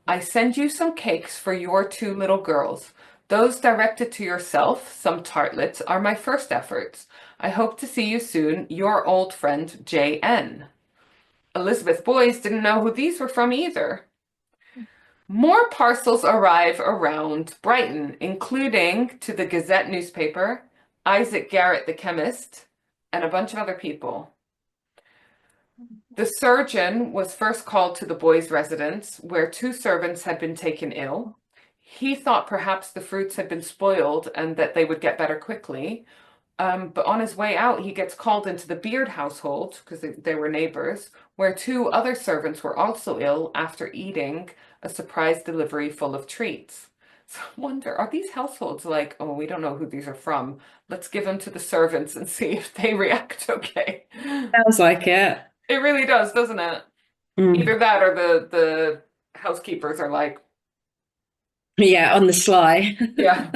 I send you some cakes for your two little girls. Those directed to yourself, some tartlets, are my first efforts. I hope to see you soon. Your old friend, J.N. Elizabeth Boyes didn't know who these were from either. More parcels arrive around Brighton, including to the Gazette newspaper, Isaac Garrett the chemist, and a bunch of other people. The surgeon was first called to the boys' residence, where two servants had been taken ill. He thought perhaps the fruits had been spoiled and that they would get better quickly. But on his way out, he gets called into the Beard household, because they were neighbors, where two other servants were also ill after eating a surprise delivery full of treats. So I wonder, are these households like, oh, we don't know who these are from. Let's give them to the servants and see if they react okay. Sounds like it. It really does, doesn't it? Mm. Either that or the housekeepers are like, Yeah, on the sly. yeah.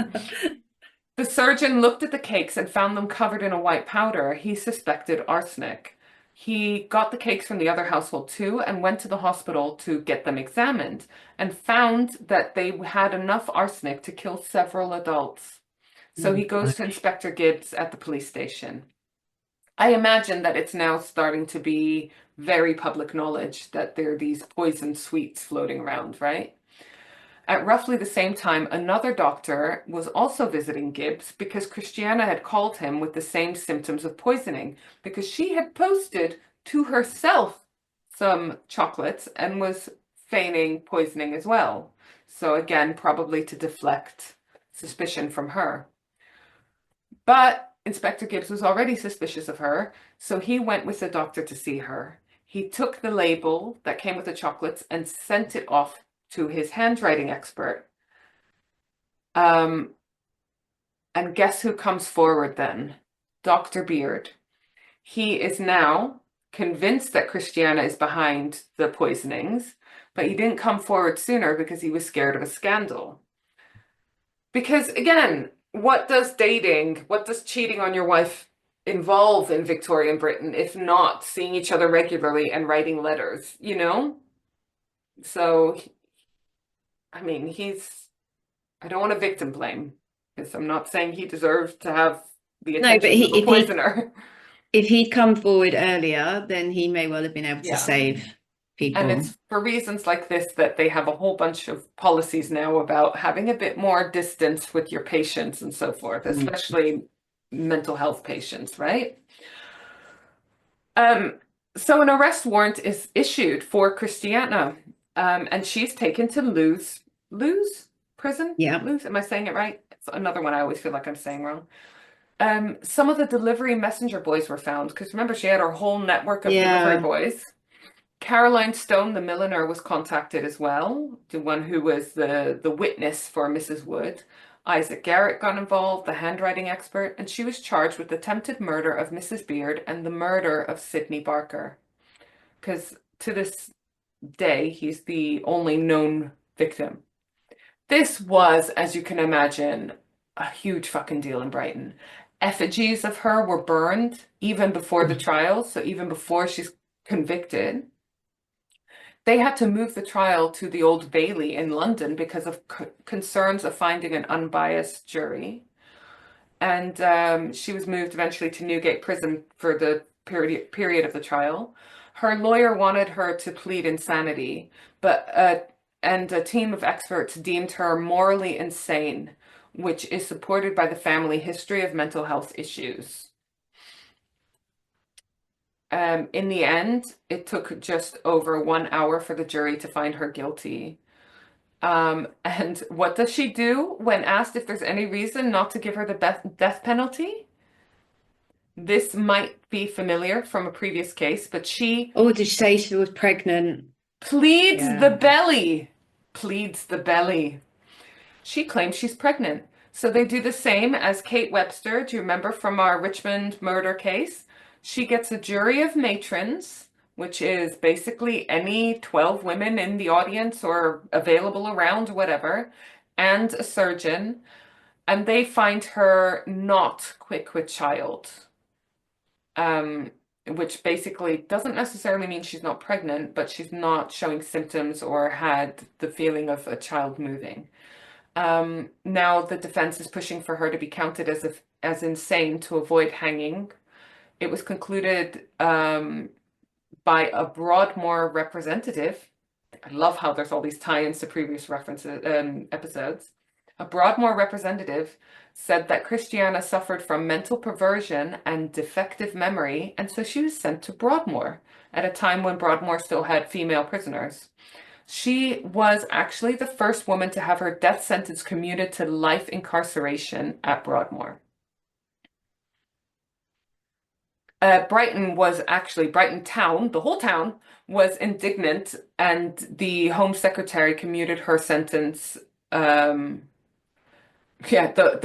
The surgeon looked at the cakes and found them covered in a white powder. He suspected arsenic. He got the cakes from the other household too and went to the hospital to get them examined and found that they had enough arsenic to kill several adults. So he goes to Inspector Gibbs at the police station. I imagine that it's now starting to be very public knowledge that there are these poison sweets floating around, right? At roughly the same time, another doctor was also visiting Gibbs because Christiana had called him with the same symptoms of poisoning because she had posted to herself some chocolates and was feigning poisoning as well. So again, probably to deflect suspicion from her. But Inspector Gibbs was already suspicious of her, so he went with the doctor to see her. He took the label that came with the chocolates and sent it off to his handwriting expert. And guess who comes forward then? Dr. Beard. He is now convinced that Christiana is behind the poisonings, but he didn't come forward sooner because he was scared of a scandal. Because again, what does cheating on your wife involve in Victorian Britain if not seeing each other regularly and writing letters, you know? So, I mean, I don't want to victim blame because I'm not saying he deserved to have the No, but attention of a poisoner. if he'd come forward earlier, then he may well have been able to Yeah. save people. And it's for reasons like this that they have a whole bunch of policies now about having a bit more distance with your patients and so forth, especially mental health patients, right? So an arrest warrant is issued for Christiana, and she's taken to Lewes prison? Yeah. Lewes, am I saying it right? It's another one I always feel like I'm saying wrong. Some of the delivery messenger boys were found, because remember, she had her whole network of delivery boys. Caroline Stone, the milliner, was contacted as well, the one who was the witness for Mrs. Wood. Isaac Garrett got involved, the handwriting expert, and she was charged with attempted murder of Mrs. Beard and the murder of Sidney Barker. because to this day, he's the only known victim. This was, as you can imagine, a huge fucking deal in Brighton. Effigies of her were burned even before the trial, so even before she's convicted. They had to move the trial to the Old Bailey in London because of concerns of finding an unbiased jury. And she was moved eventually to Newgate Prison for the period of the trial. Her lawyer wanted her to plead insanity, but and a team of experts deemed her morally insane, which is supported by the family history of mental health issues. In the end, it took just over 1 hour for the jury to find her guilty. And what does she do when asked if there's any reason not to give her the death penalty? This might be familiar from a previous case, but she Oh, did she say she was pregnant? pleads the Yeah. belly. Pleads the belly. She claims she's pregnant. So they do the same as Kate Webster. Do you remember from our Richmond murder case? She gets a jury of matrons, which is basically any 12 women in the audience or available around, whatever, and a surgeon. And they find her not quick with child, which basically doesn't necessarily mean she's not pregnant, but she's not showing symptoms or had the feeling of a child moving. Now the defense is pushing for her to be counted as insane to avoid hanging. It was concluded by a Broadmoor representative. I love how there's all these tie-ins to previous references episodes. A Broadmoor representative said that Christiana suffered from mental perversion and defective memory, and so she was sent to Broadmoor at a time when Broadmoor still had female prisoners. She was actually the first woman to have her death sentence commuted to life incarceration at Broadmoor. Brighton town, the whole town was indignant, and the Home Secretary commuted her sentence. The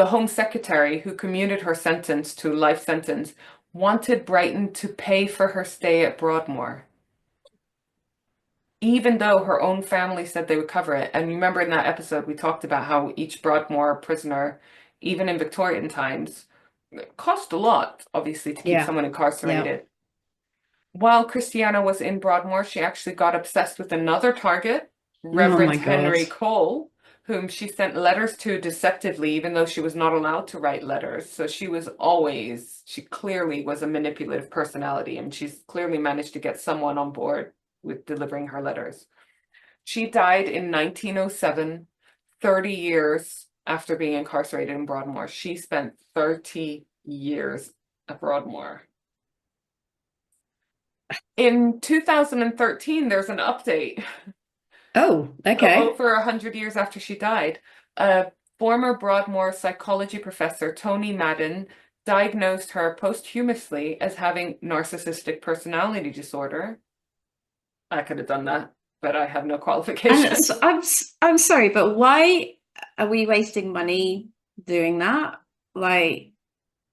Home Secretary who commuted her sentence to life sentence wanted Brighton to pay for her stay at Broadmoor, even though her own family said they would cover it. And remember in that episode, we talked about how each Broadmoor prisoner, even in Victorian times, cost a lot, obviously, to keep Yeah. someone Yeah. incarcerated. While Christiana was in Broadmoor, she actually got obsessed with another target, Oh Reverend my God. Henry Cole, whom she sent letters to deceptively, even though she was not allowed to write letters. So she clearly was a manipulative personality, and she's clearly managed to get someone on board with delivering her letters. She died in 1907, 30 years after being incarcerated in Broadmoor. She spent 30 years at Broadmoor. In 2013, there's an update. Oh, okay. Over 100 years after she died, a former Broadmoor psychology professor, Tony Madden, diagnosed her posthumously as having narcissistic personality disorder. I could have done that, but I have no And qualifications. so I'm sorry, but why are we wasting money doing that? Like,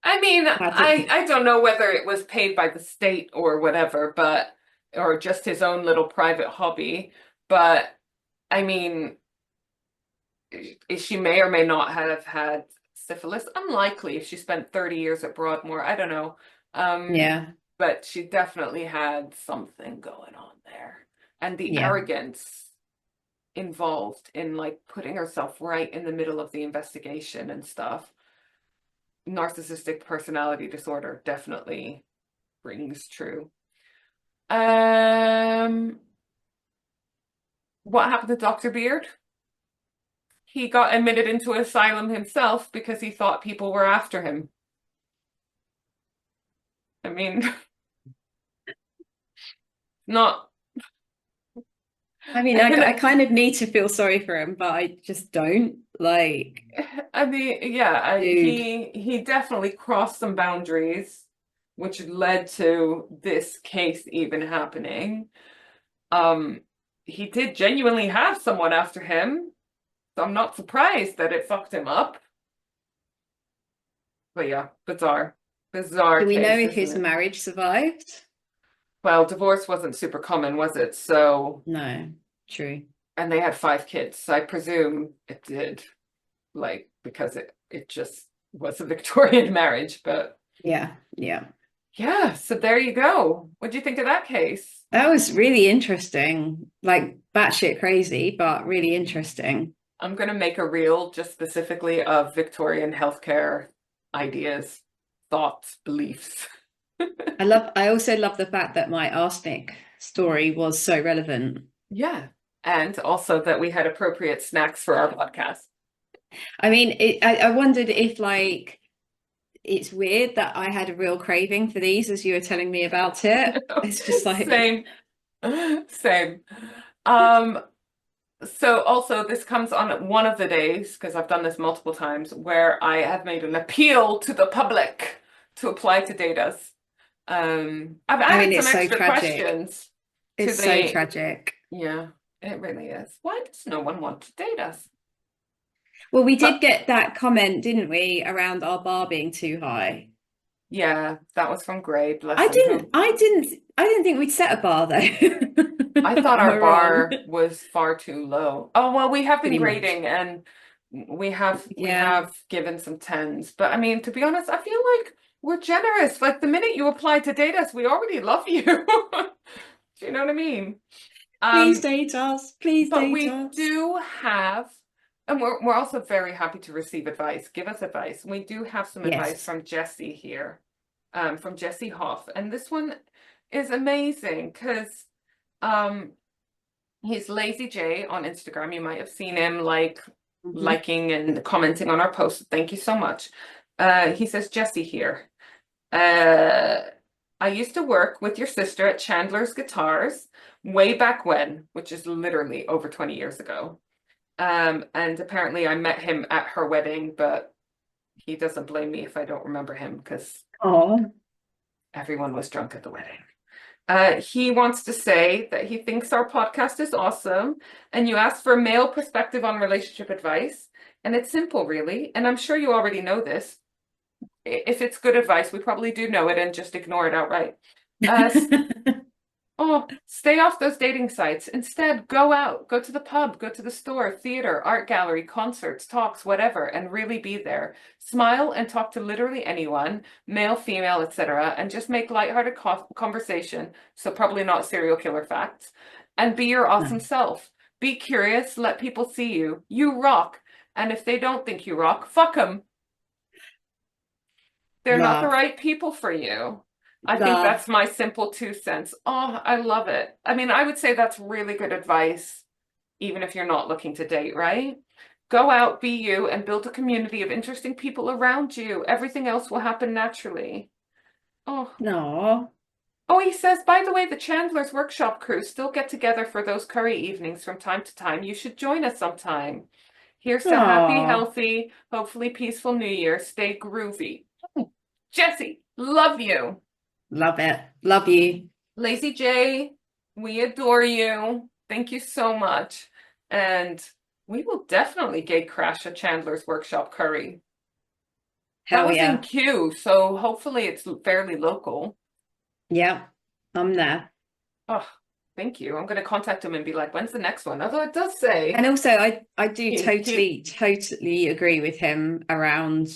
I mean, how did I don't know whether it was paid by the state or whatever, or just his own little private hobby, but I mean, she may or may not have had syphilis. Unlikely if she spent 30 years at Broadmoor. I don't know. yeah, But she definitely had something going on there. And the yeah. arrogance involved in like putting herself right in the middle of the investigation and stuff. Narcissistic personality disorder definitely rings true. What happened to Dr. Beard? He got admitted into asylum himself because he thought people were after him. I mean, not. I mean, I kind of need to feel sorry for him, but I just don't. Like, I mean, yeah, dude. he definitely crossed some boundaries, which led to this case even happening. He did genuinely have someone after him, so I'm not surprised that it fucked him up. But yeah, bizarre Do we know case, if isn't his it? marriage survived? Well, divorce wasn't super common, was it? So, No, true. and they had 5 kids. So I presume it did, like, because it just was a Victorian marriage. But Yeah, yeah. yeah, so there you go. What do you think of that case? That was really interesting. Like batshit crazy, but really interesting. I'm going to make a reel just specifically of Victorian healthcare ideas, thoughts, beliefs. I also love the fact that my arsenic story was so relevant. Yeah. And also that we had appropriate snacks for our podcast. I mean, I wondered if like it's weird that I had a real craving for these as you were telling me about it. It's just like, Same. Same. Um, so also this comes on one of the days, because I've done this multiple times, where I have made an appeal to the public to apply to date us. I've I mean, added some it's so extra tragic. questions to It's so the, tragic. yeah, it really is. Why does no one want to date us? Well, we did But get that comment, didn't we, around our bar being too high. yeah, that was from Gray, bless I him, didn't, who I didn't, I didn't think we'd set a bar though. I thought Am I our wrong? bar was far too low. Oh, well, we have been Pretty much. grading and we Yeah. have given some tens. But I mean, to be honest, I feel like we're generous. Like the minute you apply to date us, we already love you. Do you know what I mean? Please Um, date us. Please but date we us. do have, and we're also very happy to receive advice. Give us advice. We do have some advice Yes. from Jessie here, from Jessie Hoff, and this one is amazing because um he's Lazy J on Instagram. You might have seen him like Mhm. liking and commenting on our posts. Thank you so much. He says, Jessie here. I used to work with your sister at Chandler's Guitars way back when, which is literally over 20 years ago. And apparently I met him at her wedding, but he doesn't blame me if I don't remember him because Oh, everyone was drunk at the wedding. He wants to say that he thinks our podcast is awesome, and you asked for a male perspective on relationship advice, and it's simple, really. And I'm sure you already know this. If it's good advice, we probably do know it and just ignore it outright. Stay off those dating sites. Instead, go out, go to the pub, go to the store, theater, art gallery, concerts, talks, whatever, and really be there. Smile and talk to literally anyone, male, female, etc., and just make lighthearted conversation. So probably not serial killer facts. And be your awesome no. self. Be curious, let people see you. You rock. And if they don't think you rock, fuck them. They're not the Love, right people for you. I think love. that's my simple 2 cents. Oh, I love it. I mean, I would say that's really good advice, even if you're not looking to date, right? Go out, be you, and build a community of interesting people around you. Everything else will happen naturally. Oh, No. oh, he says, by the way, the Chandler's Workshop crew still get together for those curry evenings from time to time. You should join us sometime. Here's to happy, Oh, healthy, hopefully peaceful New Year. Stay groovy. Jesse, love you. love it. Love you. Lazy J, we adore you. Thank you so much. And we will definitely gate crash a Chandler's Workshop curry. That Hell was in yeah. Kew, so hopefully it's fairly local. Yeah, I'm there. Oh, thank you. I'm going to contact him and be like, when's the next one? Although it does say And also, I do he totally agree with him around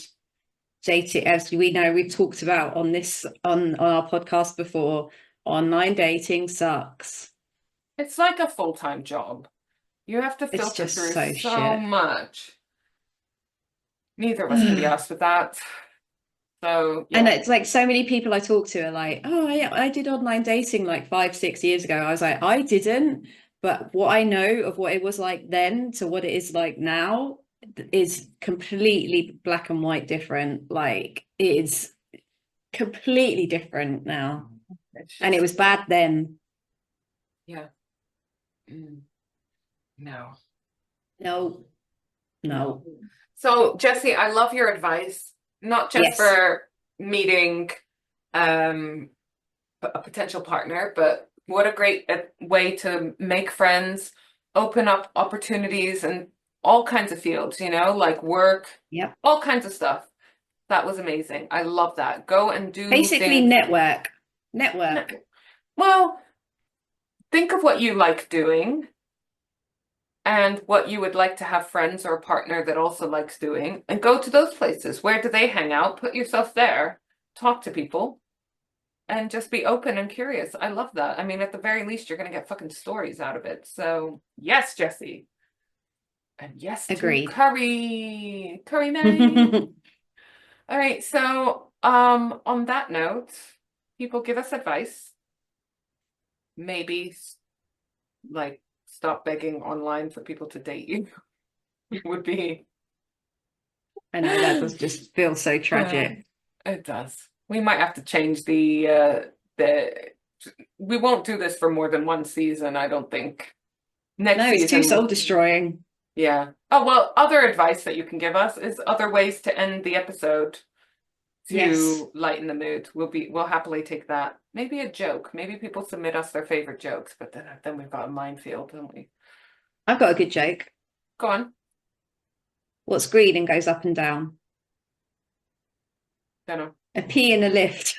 dating. As we know, we've talked about on our podcast before, online dating sucks. it's like a full-time job. You have to It's filter just through so so shit. much. Neither of us can be asked with that. So And yeah. it's like so many people I talk to are like, oh, I did online dating like 5, 6 years ago. I was like, I didn't. But what I know of what it was like then to what it is like now is completely black and white different. Like it is completely different now. It's And it just was bad then. yeah. Mm, no. No, No. no. So, Jesse, I love your advice, not just Yes. for meeting um, a potential partner, but what a great way to make friends, open up opportunities in all kinds of fields, like work, Yep. all kinds of stuff. That was amazing. I love that. Go and do Basically things. network. No, Network. Well, think of what you like doing and what you would like to have friends or a partner that also likes doing, and go to those places. Where do they hang out? Put yourself there, talk to people, and just be open and curious. I love that. I mean, at the very least, you're going to get fucking stories out of it. So, yes, Jessie. And yes to Agreed. curry. Curry night. All right, so on that note, people give us advice. Maybe like stop begging online for people to date you would be. I know that does just feel so tragic. It does. We might have to change the we won't do this for more than one season, I don't think. Next No, it's too season, soul destroying. yeah. Oh, well, other advice that you can give us is other ways to end the episode Yes. to lighten the mood. We'll happily take that. Maybe a joke. Maybe people submit us their favorite jokes, but then we've got a minefield, don't we? I've got a good joke. Go on. What's green and goes up and down? Don't know. A pea in a lift.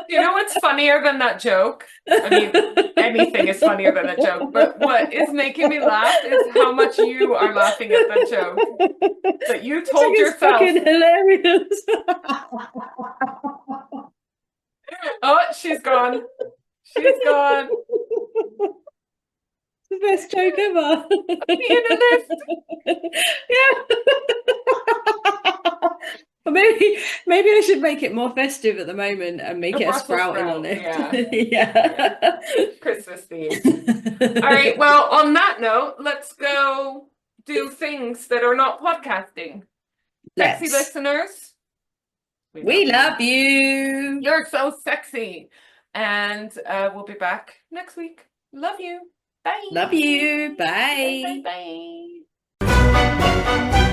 You know what's funnier than that joke? I mean, anything is funnier than that joke, but what is making me laugh is how much you are laughing at that joke. That you told It's yourself. fucking hilarious. Oh, she's gone. She's gone. The best joke ever. In a lift. Yeah. Well, maybe I should make it more festive at the moment and make A it a Brussels sprouting sprout, on it. yeah. Yeah. Christmas themed. All right, well, on that note, let's go do things that are not podcasting. Sexy Let's. listeners, We love you. You're so sexy. And we'll be back next week. Love you. Bye. Love you. Bye. Bye. Bye. Bye.